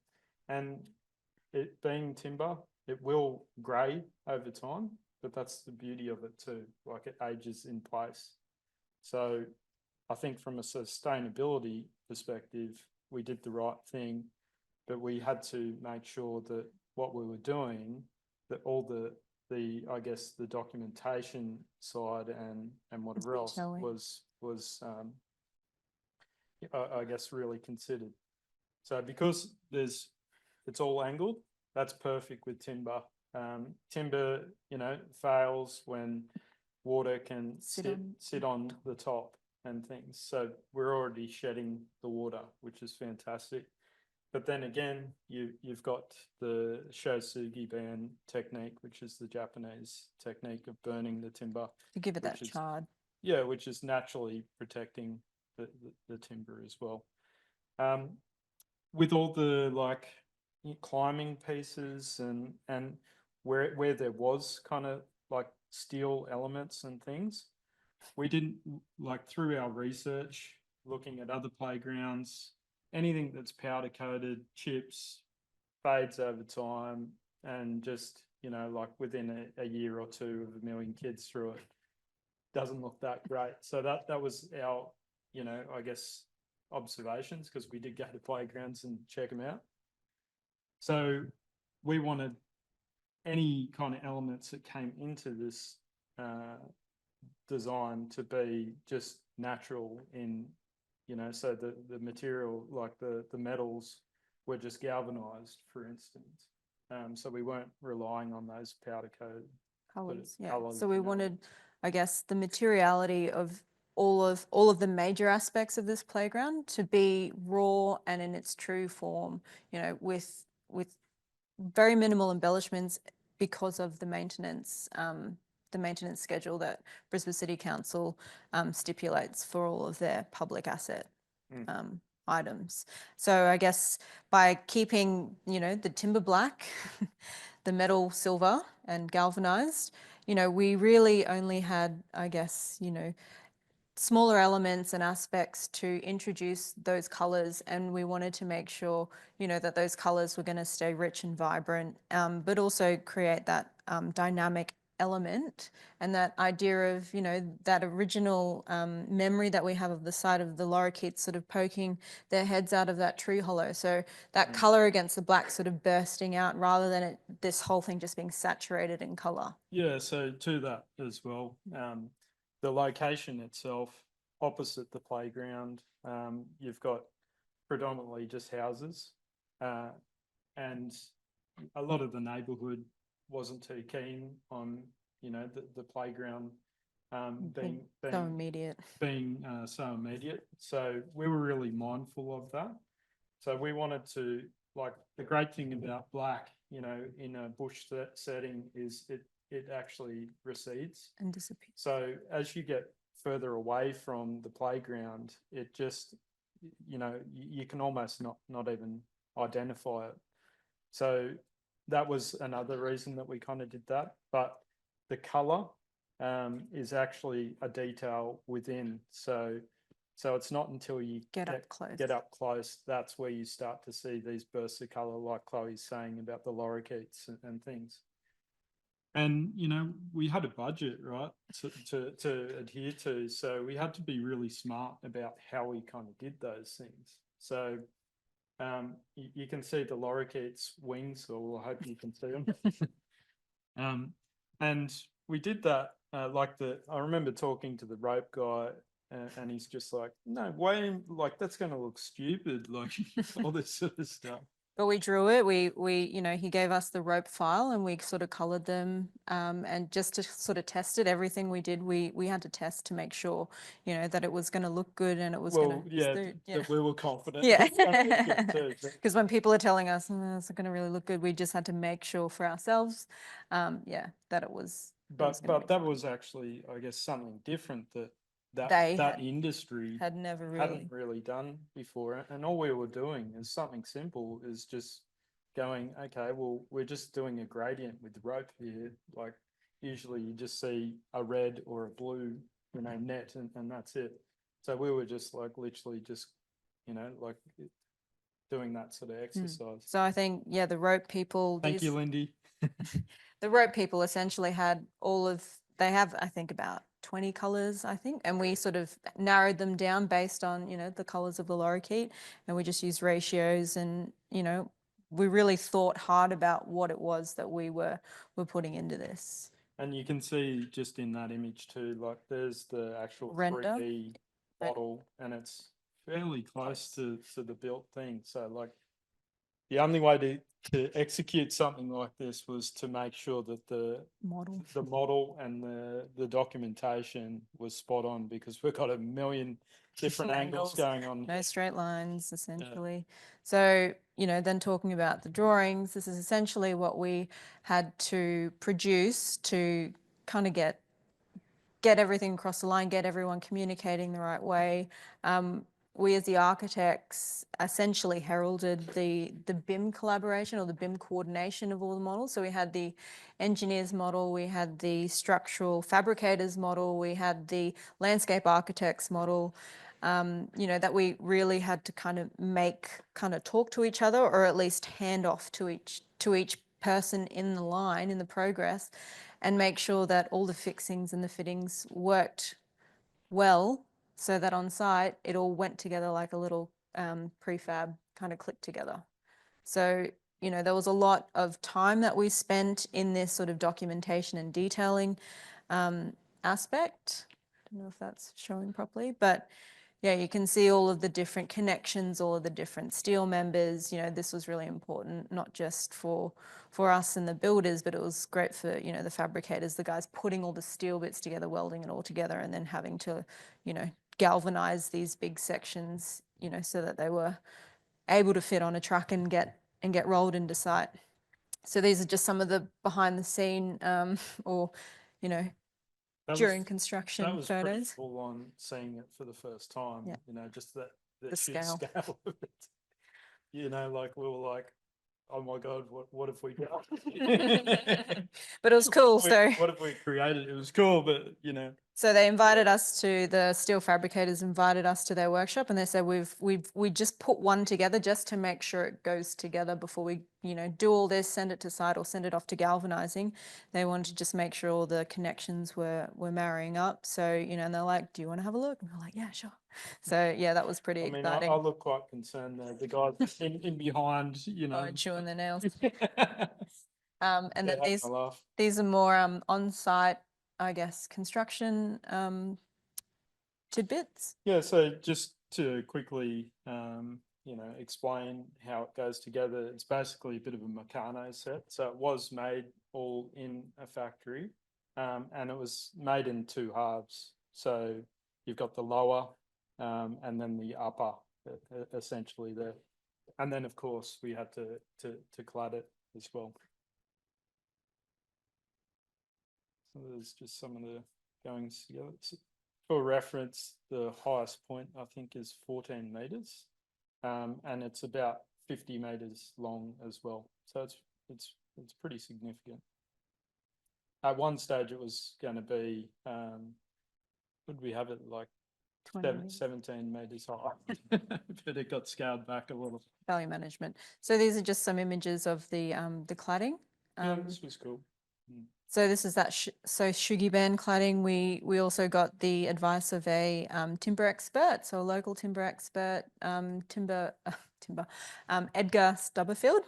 and it being timber, it will grey over time, but that's the beauty of it too. Like, it ages in place. So I think from a sustainability perspective, we did the right thing, but we had to make sure that what we were doing, that all the I guess the documentation side and whatever else was I guess really considered. So because it's all angled, that's perfect with timber. Timber, fails when water can sit on the top and things. So we're already shedding the water, which is fantastic. But then again, you've got the shosugi ban technique, which is the Japanese technique of burning the timber to give it that charred. Yeah, which is naturally protecting the timber as well. With all the climbing pieces and where there was kind of like steel elements and things, we didn't through our research, looking at other playgrounds, anything that's powder coated, chips, fades over time, and just within a year or two of 1 million kids through it, doesn't look that great. So that was our I guess observations, because we did go to playgrounds and check them out. So we wanted any kind of elements that came into this design to be just natural in so the material, like the metals, were just galvanized, for instance. So we weren't relying on those powder coated colors. So we wanted, I guess, the materiality of all of the major aspects of this playground to be raw and in its true form, with very minimal embellishments, because of the maintenance schedule that Brisbane City Council stipulates for all of their public asset items. So I guess by keeping, the timber black, the metal silver and galvanized, we really only had, I guess, smaller elements and aspects to introduce those colors, and we wanted to make sure that those colors were going to stay rich and vibrant, but also create that dynamic element and that idea of that original memory that we have of the sight of the lorikeets sort of poking their heads out of that tree hollow. So that color against the black sort of bursting out, rather than this whole thing just being saturated in color. Yeah, so to that as well, the location itself, opposite the playground, you've got predominantly just houses, and a lot of the neighbourhood wasn't too keen on, you know, the playground being so immediate. So immediate. So we were really mindful of that. So we wanted to, like, the great thing about black, you know, in a bush setting is it actually recedes and disappears. So as you get further away from the playground, it just, you know, you can almost not even identify it. So that was another reason that we kind of did that. But the colour is actually a detail within. So it's not until you get up close that's where you start to see these bursts of colour, like Chloe's saying about the lorikeets and things. And, you know, we had a budget, right, to adhere to. So we had to be really smart about how we kind of did those things. So you can see the lorikeets' wings, or I hope you can see them. And we did that, I remember talking to the rope guy, and he's just like, no way, like, that's going to look stupid, like all this sort of stuff. But we drew it. We, you know, he gave us the rope file and we sort of colored them. And just to sort of test it, everything we did, we had to test to make sure, you know, that it was going to look good and it was going to. That we were confident. Yeah. Because when people are telling us, it's going to really look good, we just had to make sure for ourselves, that it was. But that was actually, I guess, something different that industry hadn't really done before. And all we were doing is something simple, is just going, okay, well, we're just doing a gradient with rope here. Like, usually you just see a red or a blue, you know, net, and that's it. So we were just like literally just, you know, like doing that sort of exercise. So I think, the rope people. Thank you, Lindy. The rope people essentially had they have, I think, about 20 colours, I think, and we sort of narrowed them down based on, you know, the colours of the lorikeet, and we just used ratios, and, you know, we really thought hard about what it was that we were putting into this. And you can see just in that image too, like there's the actual render 3D model, and it's fairly close to the built thing. So like the only way to execute something like this was to make sure that the model and the documentation was spot on, because we've got a million different angles going on. No straight lines, essentially. So, you know, then talking about the drawings, this is essentially what we had to produce to kind of get everything across the line, get everyone communicating the right way. We as the architects essentially heralded the BIM collaboration, or the BIM coordination of all the models. So we had the engineers model, we had the structural fabricators model, we had the landscape architects model, you know, that we really had to kind of talk to each other, or at least hand off to each person in the line, in the progress, and make sure that all the fixings and the fittings worked well, so that on site it all went together like a little prefab kind of clicked together. So, you know, there was a lot of time that we spent in this sort of documentation and detailing aspect. I don't know if that's showing properly, but yeah, you can see all of the different connections, all of the different steel members. You know, this was really important, not just for us and the builders, but it was great for, you know, the fabricators, the guys putting all the steel bits together, welding it all together, and then having to, you know, galvanize these big sections, you know, so that they were able to fit on a truck and get rolled into site. So these are just some of the behind the scene or, you know, during construction photos. That was pretty cool on seeing it for the first time. Yeah. You know, just the scale of it. You know, like we were like, oh my God, what have we done? But it was cool. What have we created? It was cool, but you know. So they invited us the steel fabricators invited us to their workshop, and they said we just put one together just to make sure it goes together before we, you know, do all this, send it to site or send it off to galvanizing. They wanted to just make sure all the connections were marrying up. So, you know, and they're like, do you want to have a look? And we're like, yeah, sure. So yeah, that was pretty exciting. I look quite concerned there. The guys in behind, you know, chewing their nails. And then these are more on-site, I guess, construction tidbits. Yeah, so just to quickly, explain how it goes together. It's basically a bit of a Meccano set. So it was made all in a factory, and it was made in two halves. So you've got the lower and then the upper, essentially there. And then, of course, we had to clad it as well. So there's just some of the goings together. So for reference, the highest point, I think, is 14 metres, and it's about 50 metres long as well. So it's pretty significant. At one stage, it was going to be, would we have it like 17 metres high, but it got scaled back a little. Value management. So these are just some images of the cladding. Yeah, this was cool. So this is that Shugi band cladding. We also got the advice of a timber expert, so a local timber expert, Edgar Stubberfield.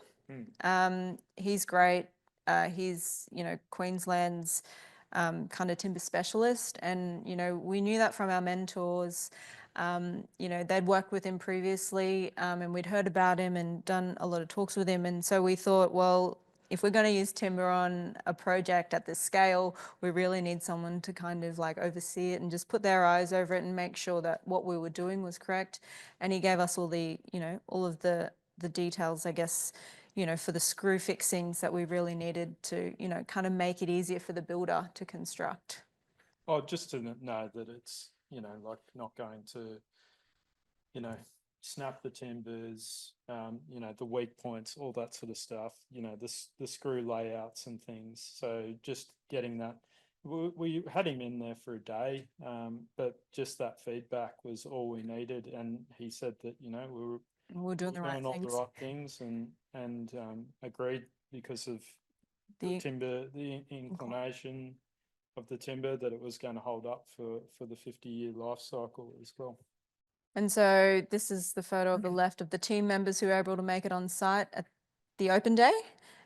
He's great. He's Queensland's kind of timber specialist, and we knew that from our mentors. They'd worked with him previously, and we'd heard about him and done a lot of talks with him, and so we thought, well, if we're going to use timber on a project at this scale, we really need someone to kind of like oversee it and just put their eyes over it and make sure that what we were doing was correct. And he gave us all the, all of the details, I guess, for the screw fixings that we really needed to, kind of make it easier for the builder to construct. Oh, just to know that it's, like not going to, snap the timbers, the weak points, all that sort of stuff, the screw layouts and things. So just getting that, we had him in there for a day, but just that feedback was all we needed. And he said that, we're doing the right things and agreed because of the timber, the inclination of the timber, that it was going to hold up for the 50-year life cycle as well. And so this is the photo of the left of the team members who were able to make it on site at the open day.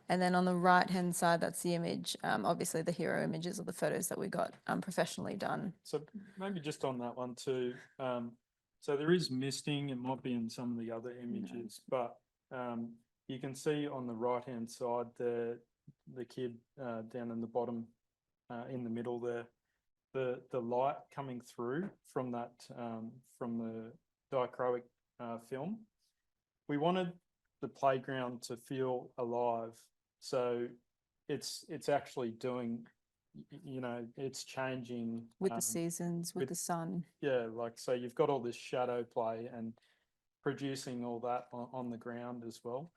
And then on the right-hand side, that's the image, obviously the hero images of the photos that we got professionally done. So maybe just on that one too. So there is misting, it might be in some of the other images, but you can see on the right-hand side there, the kid down in the bottom, in the middle there, the light coming through from that from the dichroic film. We wanted the playground to feel alive, so it's actually doing, it's changing with the seasons, with the sun. Yeah, like, so you've got all this shadow play and producing all that on the ground as well.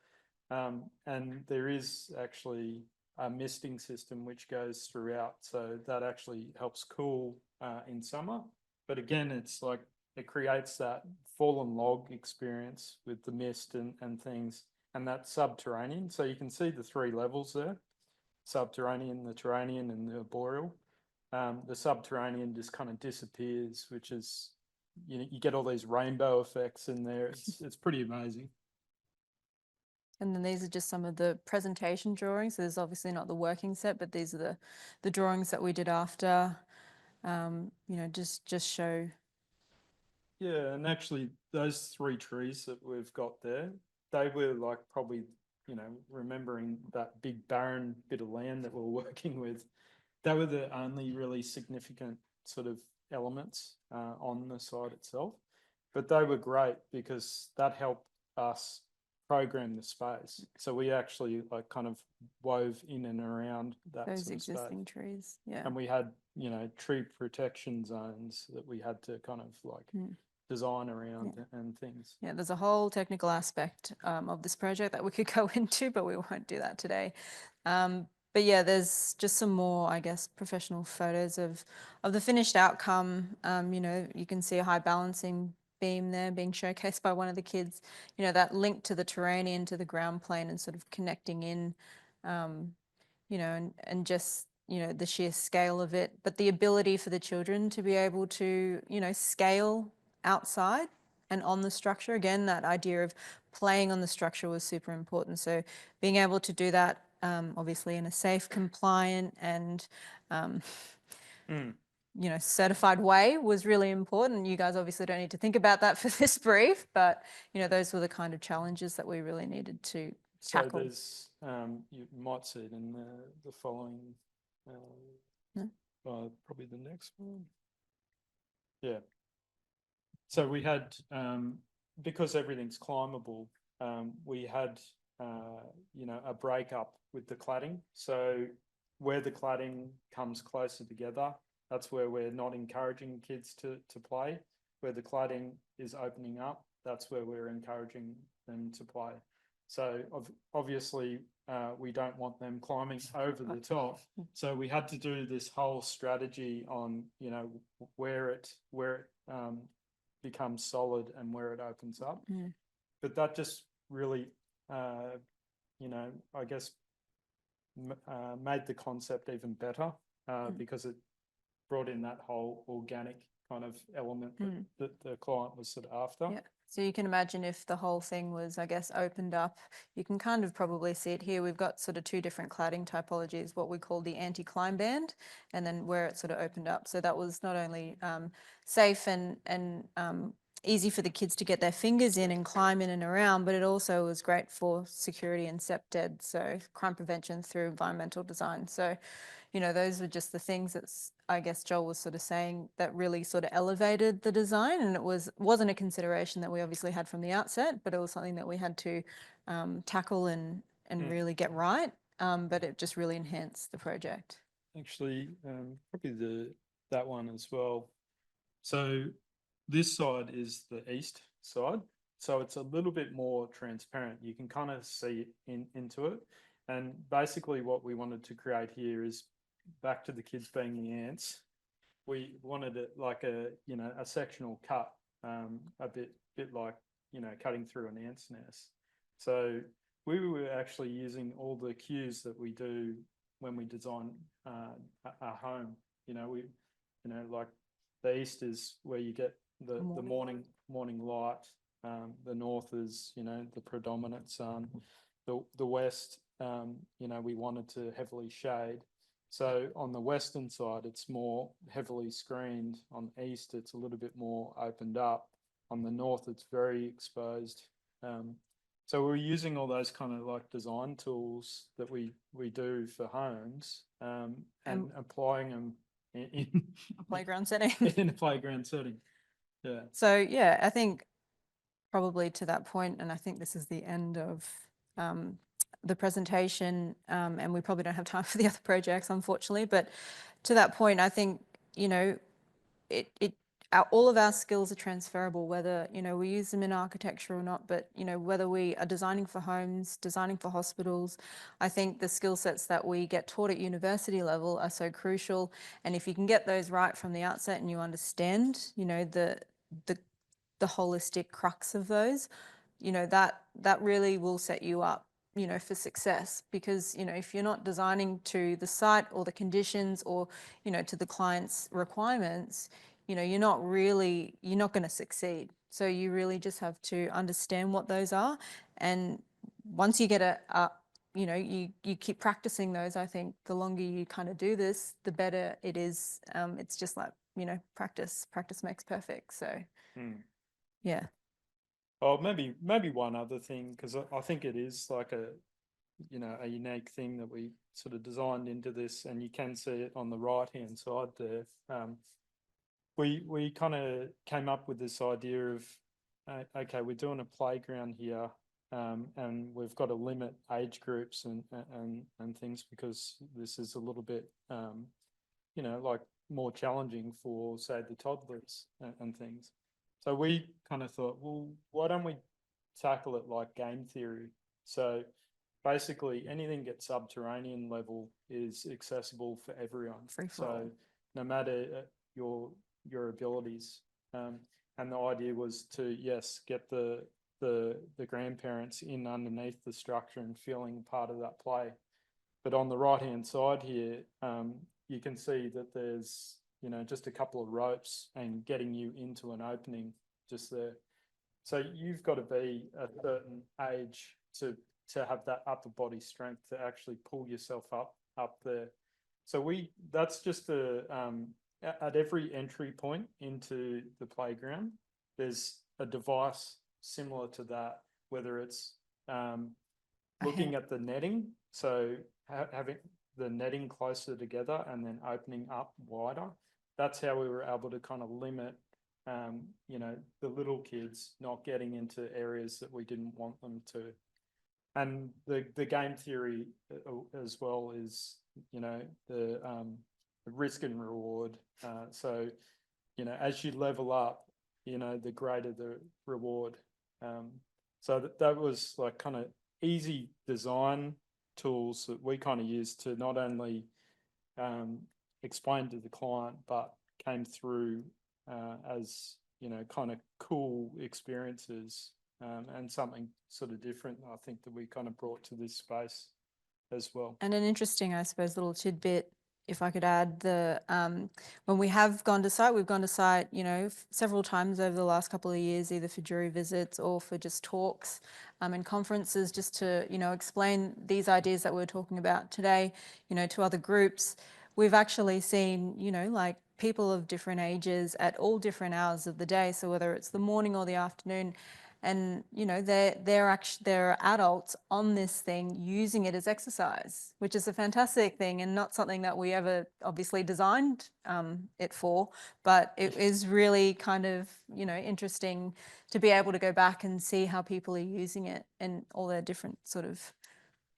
And there is actually a misting system which goes throughout, so that actually helps cool in summer. But again, it's like it creates that fallen log experience with the mist and things, and that subterranean. So you can see the three levels there: subterranean, the terranean, and the arboreal. The subterranean just kind of disappears, which is, you get all these rainbow effects in there. It's pretty amazing. And then these are just some of the presentation drawings. So there's obviously not the working set, but these are the drawings that we did after, just show. Yeah, and actually those three trees that we've got there, they were like probably, remembering that big barren bit of land that we're working with, they were the only really significant sort of elements on the site itself. But they were great because that helped us program the space. So we actually like kind of wove in and around that Those sort of existing space. trees, yeah. And we had, tree protection zones that we had to kind of like design around and things. Yeah, there's a whole technical aspect of this project that we could go into, but we won't do that today. But yeah, there's just some more, I guess, professional photos of the finished outcome. You can see a high balancing beam there being showcased by one of the kids, that link to the terranean, to the ground plane, and sort of connecting in, and just, the sheer scale of it, but the ability for the children to be able to, scale outside and on the structure. Again, that idea of playing on the structure was super important. So being able to do that, obviously in a safe, compliant, and certified way was really important. You guys obviously don't need to think about that for this brief, but, those were the kind of challenges that we really needed to tackle. So there's, you might see it in the following, probably the next one. Yeah. So we had, because everything's climbable, we had, a breakup with the cladding. So where the cladding comes closer together, that's where we're not encouraging kids to play. Where the cladding is opening up, that's where we're encouraging them to play. So obviously, we don't want them climbing over the top. So we had to do this whole strategy on, where it becomes solid and where it opens up. But that just really, I guess, made the concept even better because it brought in that whole organic kind of element that the client was sort of after. Yeah. So you can imagine if the whole thing was, I guess, opened up, you can kind of probably see it here. We've got sort of two different cladding typologies, what we call the anti-climb band, and then where it sort of opened up. So that was not only safe and easy for the kids to get their fingers in and climb in and around, but it also was great for security and SEPDED, so crime prevention through environmental design. So, those were just the things that I guess Joel was sort of saying that really sort of elevated the design, and it wasn't a consideration that we obviously had from the outset, but it was something that we had to tackle and really get right, but it just really enhanced the project. Actually, probably that one as well. So this side is the east side, so it's a little bit more transparent. You can kind of see into it, and basically what we wanted to create here is, back to the kids being the ants, we wanted it like a sectional cut, a bit like cutting through an ant's nest. So we were actually using all the cues that we do when we design a home. Like the east is where you get the morning light. The north is the predominant sun. The west, we wanted to heavily shade. So on the western side, it's more heavily screened. On the east, it's a little bit more opened up. On the north, it's very exposed. So we're using all those kind of like design tools that we do for homes, and applying them in a playground setting. In a playground setting. Yeah. So yeah, I think probably to that point, and I think this is the end of the presentation, and we probably don't have time for the other projects, unfortunately, but to that point, I think, all of our skills are transferable, whether, we use them in architecture or not, but, whether we are designing for homes, designing for hospitals, I think the skill sets that we get taught at university level are so crucial. And if you can get those right from the outset and you understand, the holistic crux of those, that really will set you up, for success. Because, if you're not designing to the site or the conditions or, to the client's requirements, you're not going to succeed. So you really just have to understand what those are. And once you get you keep practicing those, I think the longer you kind of do this, the better it is. It's just like, practice makes perfect. So, yeah. Oh, maybe one other thing, because I think it is like a unique thing that we sort of designed into this, and you can see it on the right-hand side there. We kind of came up with this idea of, okay, we're doing a playground here, and we've got to limit age groups and things, because this is a little bit, like more challenging for, say, the toddlers and things. So we kind of thought, well, why don't we tackle it like game theory? So basically anything at subterranean level is accessible for everyone. So no matter your abilities. And the idea was to, yes, get the grandparents in underneath the structure and feeling part of that play. But on the right-hand side here, you can see that there's, just a couple of ropes and getting you into an opening just there. So you've got to be a certain age to have that upper body strength to actually pull yourself up there. So that's just a at every entry point into the playground, there's a device similar to that, whether it's looking at the netting, so having the netting closer together and then opening up wider. That's how we were able to kind of limit, you know, the little kids not getting into areas that we didn't want them to. And the game theory as well is, you know, the risk and reward. So, you know, as you level up, you know, the greater the reward. So that was like kind of easy design tools that we kind of used to not only explain to the client, but came through as, you know, kind of cool experiences and something sort of different, I think, that we kind of brought to this space as well. And an interesting, I suppose, little tidbit, if I could add, the when we have gone to site, we've gone to site, you know, several times over the last couple of years, either for jury visits or for just talks and conferences, just to, you know, explain these ideas that we're talking about today, you know, to other groups. We've actually seen, you know, like people of different ages at all different hours of the day. So whether it's the morning or the afternoon, and you know they're adults on this thing using it as exercise, which is a fantastic thing and not something that we ever obviously designed it for, but it is really kind of, you know, interesting to be able to go back and see how people are using it in all their different sort of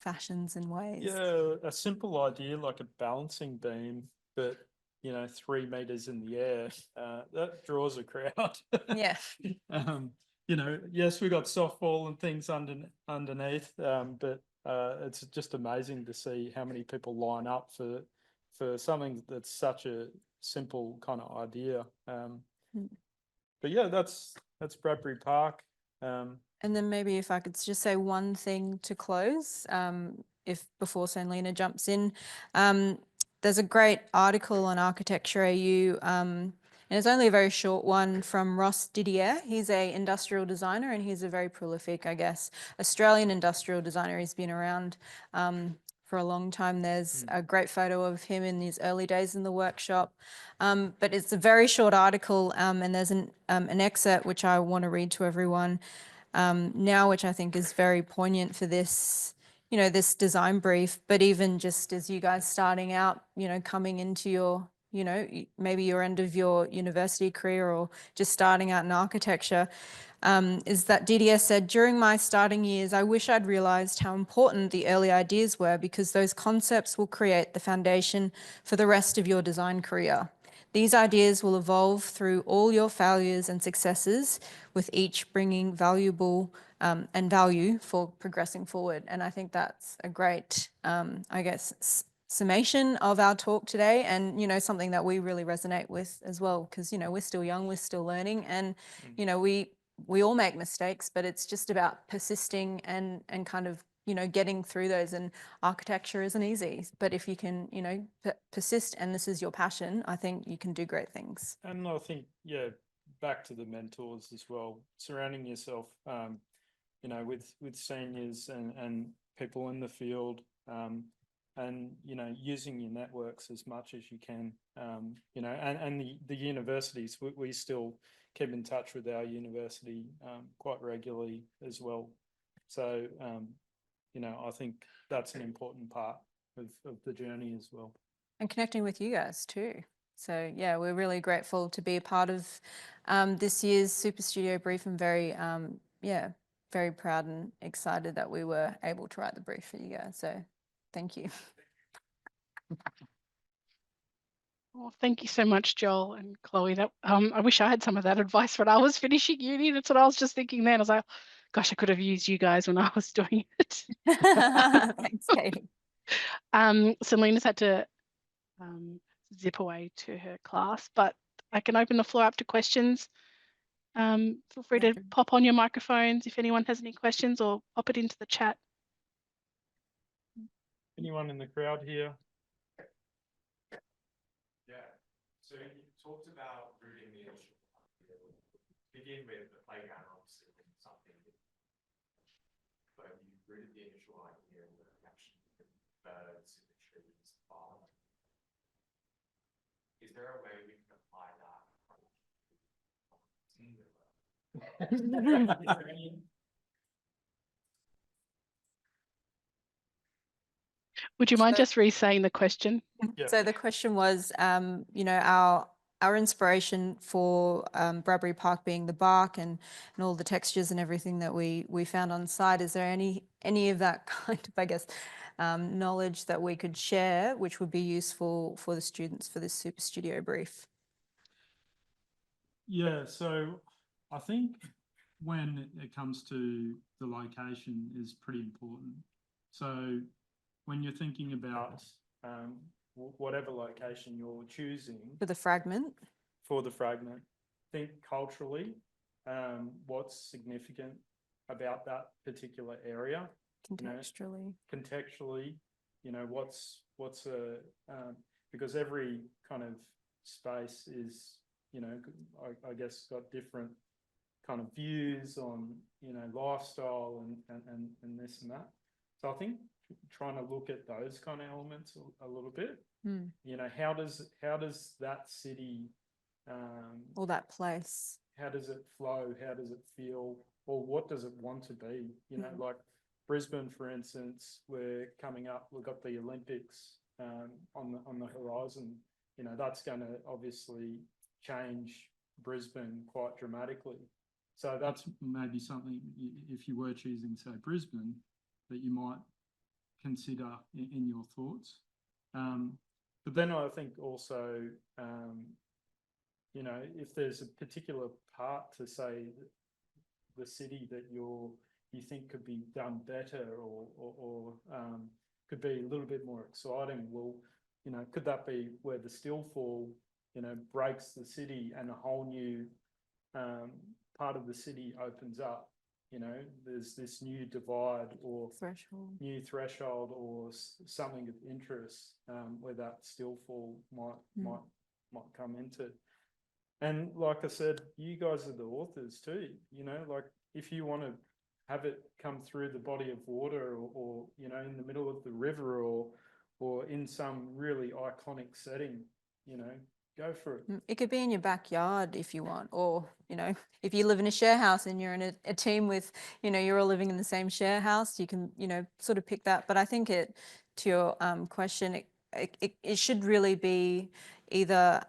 fashions and ways. Yeah, a simple idea like a balancing beam, but, you know, 3 meters in the air, that draws a crowd. Yeah. You know, yes, we got softball and things underneath, but it's just amazing to see how many people line up for something that's such a simple kind of idea. But yeah, that's Bradbury Park. And then maybe if I could just say one thing to close, if before Sanlena jumps in, there's a great article on Architecture AU, and it's only a very short one, from Ross Didier. He's a industrial designer and he's a very prolific, I guess, Australian industrial designer. He's been around for a long time. There's a great photo of him in his early days in the workshop. But it's a very short article, and there's an excerpt which I want to read to everyone now, which I think is very poignant for this, you know, this design brief, but even just as you guys starting out, you know, coming into your, you know, maybe your end of your university career or just starting out in architecture, is that Didier said, during my starting years, I wish I'd realized how important the early ideas were, because those concepts will create the foundation for the rest of your design career. These ideas will evolve through all your failures and successes, with each bringing valuable and value for progressing forward. And I think that's a great, I guess, summation of our talk today, and, you know, something that we really resonate with as well, because, you know, we're still young, we're still learning, and, you know, we all make mistakes, but it's just about persisting and kind of, you know, getting through those. And architecture isn't easy, but if you can, you know, persist and this is your passion, I think you can do great things. And I think, yeah, back to the mentors as well, surrounding yourself, you know, with seniors and people in the field, and, you know, using your networks as much as you can, you know, and the universities, we still keep in touch with our university quite regularly as well. So, you know, I think that's an important part of the journey as well. And connecting with you guys too. So yeah, we're really grateful to be a part of this year's Super Studio brief, and very, yeah, very proud and excited that we were able to write the brief for you guys. So thank you. Well, thank you so much, Joel and Chloe. That I wish I had some of that advice when I was finishing uni. That's what I was just thinking then. I was like, gosh, I could have used you guys when I was doing it. Thanks, Katie. Selena's had to zip away to her class, but I can open the floor up to questions. Feel free to pop on your microphones if anyone has any questions, or pop it into the chat. Anyone in the crowd here? Yeah, so you talked about rooting the initial idea. Begin with the playground, obviously, something, but you rooted the initial idea with actually birds in the trees. Is there a way we Would you mind So- just re-saying the question? Yeah. So the question was, you know, our inspiration for Bradbury Park being the bark and all the textures and everything that we found on site. Is there any of that kind of, I guess, knowledge that we could share, which would be useful for the students for this Super Studio brief? Yeah, so I think when it comes to the location is pretty important. So when you're thinking about whatever location you're choosing For the fragment? for the fragment, think culturally, what's significant about that particular area. Contextually. Contextually, you know, what's because every kind of space is, you know, I guess got different kind of views on, you know, lifestyle and this and that. So I think trying to look at those kind of elements a little bit. You know, how does that city Or that place. how does it flow? How does it feel? Or what does it want to be? You know, like Brisbane, for instance, we're coming up. We've got the Olympics on the horizon. You know, that's going to obviously change Brisbane quite dramatically. So that's maybe something, if you were choosing, say, Brisbane, that you might consider in your thoughts. But then I think also, you know, if there's a particular part to, say, the city that you think could be done better or could be a little bit more exciting, well, you know, could that be where the stillfall, you know, breaks the city and a whole new part of the city opens up? You know, there's this new divide or new threshold or something of interest where that stillfall might come into. And like I said, you guys are the authors too. You know, like if you want to have it come through the body of water or you know, in the middle of the river or in some really iconic setting, you know, go for it. It could be in your backyard if you want, or, you know, if you live in a share house and you're in a team with, you know, you're all living in the same share house, you can, you know, sort of pick that. But I think to your question, it should really be either,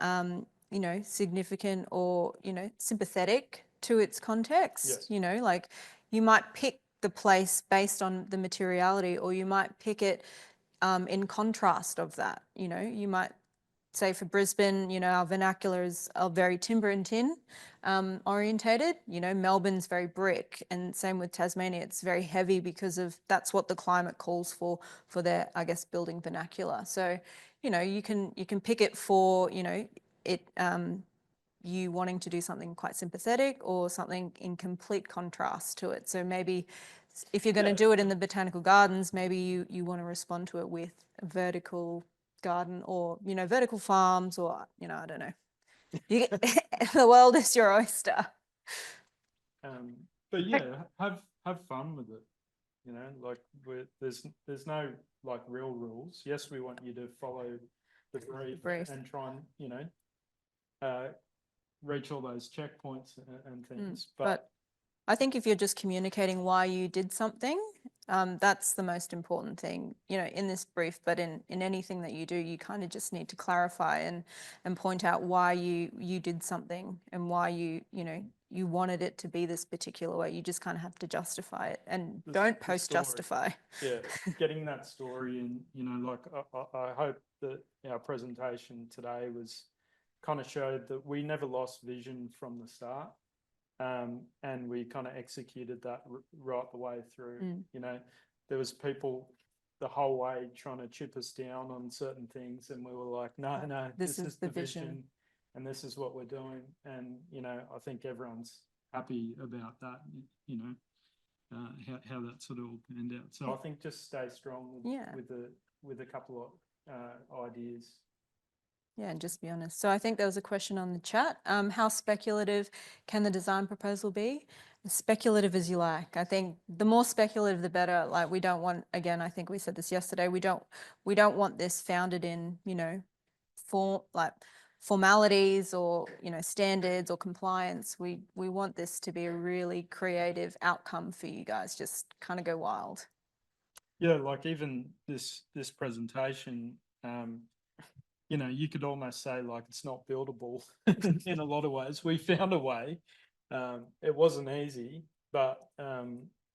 you know, significant or, you know, sympathetic to its context. Yes. You know, like you might pick the place based on the materiality, or you might pick it in contrast of that. You know, you might say for Brisbane, you know, our vernaculars are very timber and tin orientated. You know, Melbourne's very brick, and same with Tasmania. It's very heavy because of that's what the climate calls for their, I guess, building vernacular. So, you know, you can pick it for, you know, it you wanting to do something quite sympathetic or something in complete contrast to it. So maybe if you're going to do it in the botanical gardens, maybe you want to respond to it with a vertical garden or, you know, vertical farms or, you know, I don't know. You get, the world is your oyster. But yeah, have fun with it. You know, like there's no like real rules. Yes, we want you to follow the brief and try and, you know, reach all those checkpoints and things. But I think if you're just communicating why you did something, that's the most important thing, you know, in this brief, but in anything that you do, you kind of just need to clarify and point out why you did something and why you know, you wanted it to be this particular way. You just kind of have to justify it and don't post-justify. Yeah, getting that story in, you know, like I hope that our presentation today was kind of showed that we never lost vision from the start. And we kind of executed that right the way through. You know, there was people the whole way trying to chip us down on certain things, and we were like, no, this is the vision, and this is what we're doing. And you know, I think everyone's happy about that. You know, how that sort of all panned out. So I think just stay strong with a couple of ideas. Yeah, and just be honest. So I think there was a question on the chat. How speculative can the design proposal be? As speculative as you like. I think the more speculative, the better. Like we don't want, again, I think we said this yesterday, we don't want this founded in, you know, formalities or, you know, standards or compliance. We want this to be a really creative outcome for you guys. Just kind of go wild. Yeah, like even this presentation, you know, you could almost say like it's not buildable in a lot of ways. We found a way. It wasn't easy, but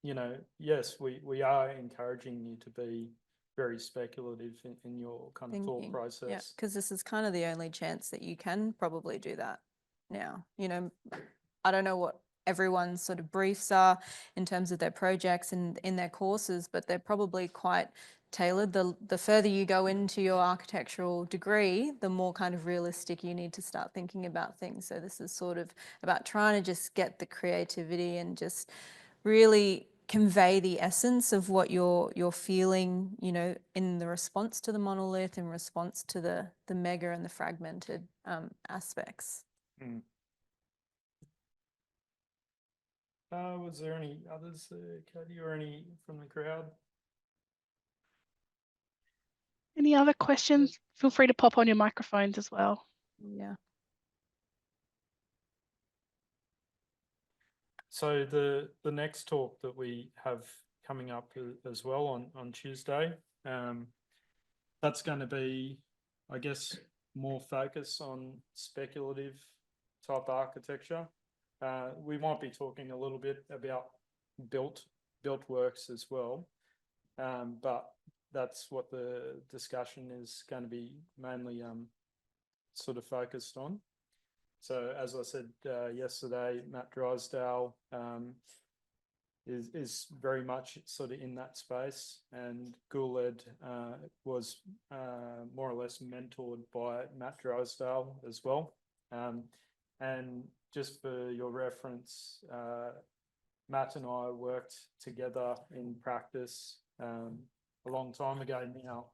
you know, yes, we are encouraging you to be very speculative in your kind of thought process. Yeah, because this is kind of the only chance that you can probably do that now. You know, I don't know what everyone's sort of briefs are in terms of their projects and in their courses, but they're probably quite tailored. The further you go into your architectural degree, the more kind of realistic you need to start thinking about things. So this is sort of about trying to just get the creativity and just really convey the essence of what you're feeling, you know, in the response to the monolith, in response to the mega and the fragmented aspects. Mm. Was there any others, Katie, or any from the crowd? Any other questions? Feel free to pop on your microphones as well. Yeah. So the next talk that we have coming up as well on Tuesday, that's going to be, I guess, more focus on speculative type architecture. We might be talking a little bit about built works as well, but that's what the discussion is going to be mainly sort of focused on. So as I said yesterday, Matt Drysdale is very much sort of in that space, and Gouled was more or less mentored by Matt Drysdale as well. And just for your reference, Matt and I worked together in practice a long time ago now,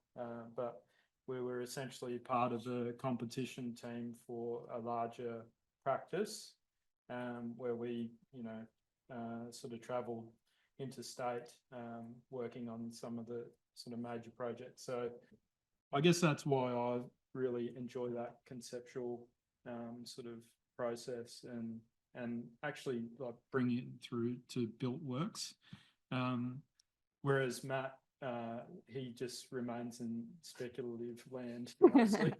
but we were essentially part of a competition team for a larger practice, where we, you know, sort of travelled interstate, working on some of the sort of major projects. So I guess that's why I really enjoy that conceptual sort of process and actually like bring it through to built works. Whereas Matt, he just remains in speculative land mostly.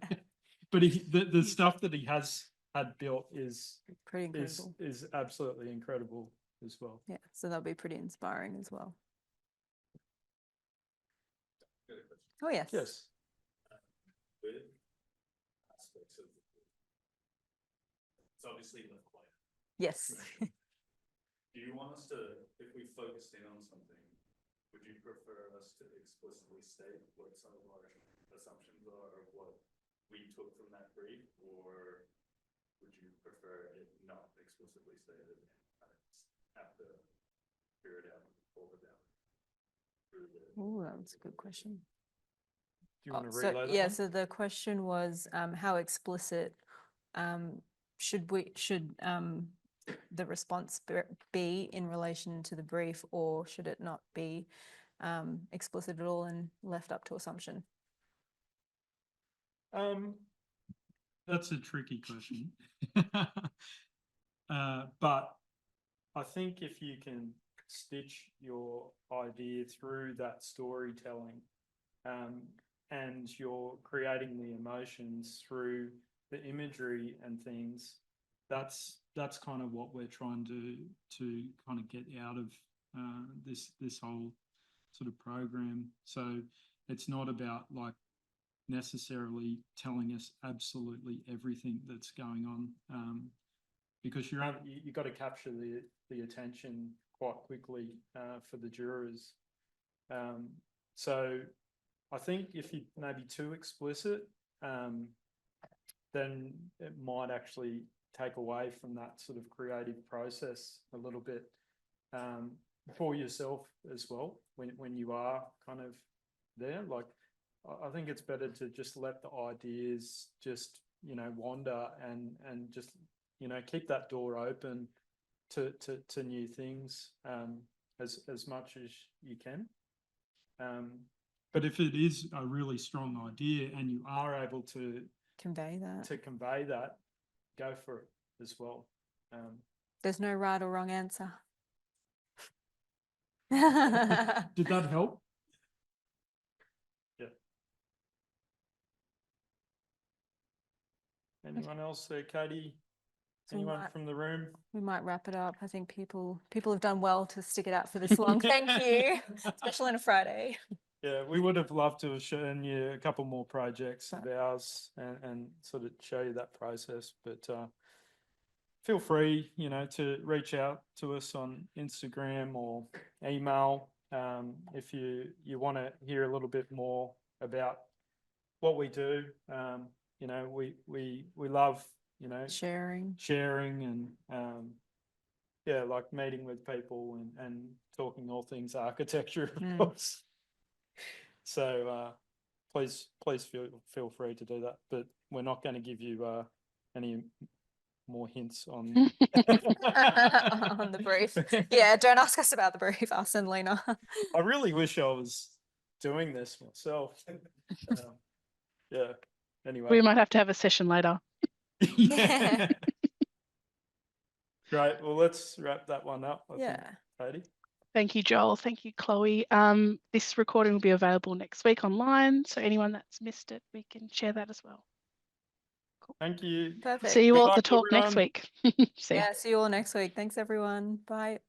But the stuff that he has had built is pretty incredible. Is absolutely incredible as well. Yeah, so that'll be pretty inspiring as well. Oh yes. Yes. With aspects of it's obviously left quiet. Yes. Do you want us to, if we focused in on something, would you prefer us to explicitly state what some of our assumptions are of what we took from that brief, or would you prefer it not explicitly stated and kind of have to figure it out and pull it out? Oh, that's a good question. Do you want to So, relay that yeah, one? so the question was how explicit should the response be in relation to the brief, or should it not be explicit at all and left up to assumption? That's a tricky question. But I think if you can stitch your idea through that storytelling, and you're creating the emotions through the imagery and things, that's kind of what we're trying to kind of get out of this whole sort of program. So it's not about like necessarily telling us absolutely everything that's going on, because you've got to capture the attention quite quickly for the jurors. So I think if you're maybe too explicit, then it might actually take away from that sort of creative process a little bit, for yourself as well when you are kind of there. Like, I think it's better to just let the ideas just, you know, wander and just, you know, keep that door open to new things as much as you can. But if it is a really strong idea and you are able to convey that. to convey that, go for it as well. There's no right or wrong answer. Did that help? Yeah. Anyone else there, Katie? So we Anyone might- from the room? We might wrap it up. I think people have done well to stick it out for this long. Thank you, especially on a Friday. Yeah, we would have loved to have shown you a couple more projects of ours and sort of show you that process, but feel free, to reach out to us on Instagram or email if you want to hear a little bit more about what we do. We love Sharing. and like meeting with people and talking all things architecture, of course. So please feel free to do that, but we're not going to give you any more hints on on the brief. Yeah, don't ask us about the brief. Ask Lena. I really wish I was doing this myself. Yeah. Anyway. We might have to have a session later. Yeah. Great. Well, let's wrap that one up. I think, Katie. Thank you, Joel. Thank you, Chloe. This recording will be available next week online. So anyone that's missed it, we can share that as well. Cool. Thank you. Perfect. See you Good all at luck, the talk everyone. next week. See ya. Yeah, see you all next week. Thanks, everyone. Bye.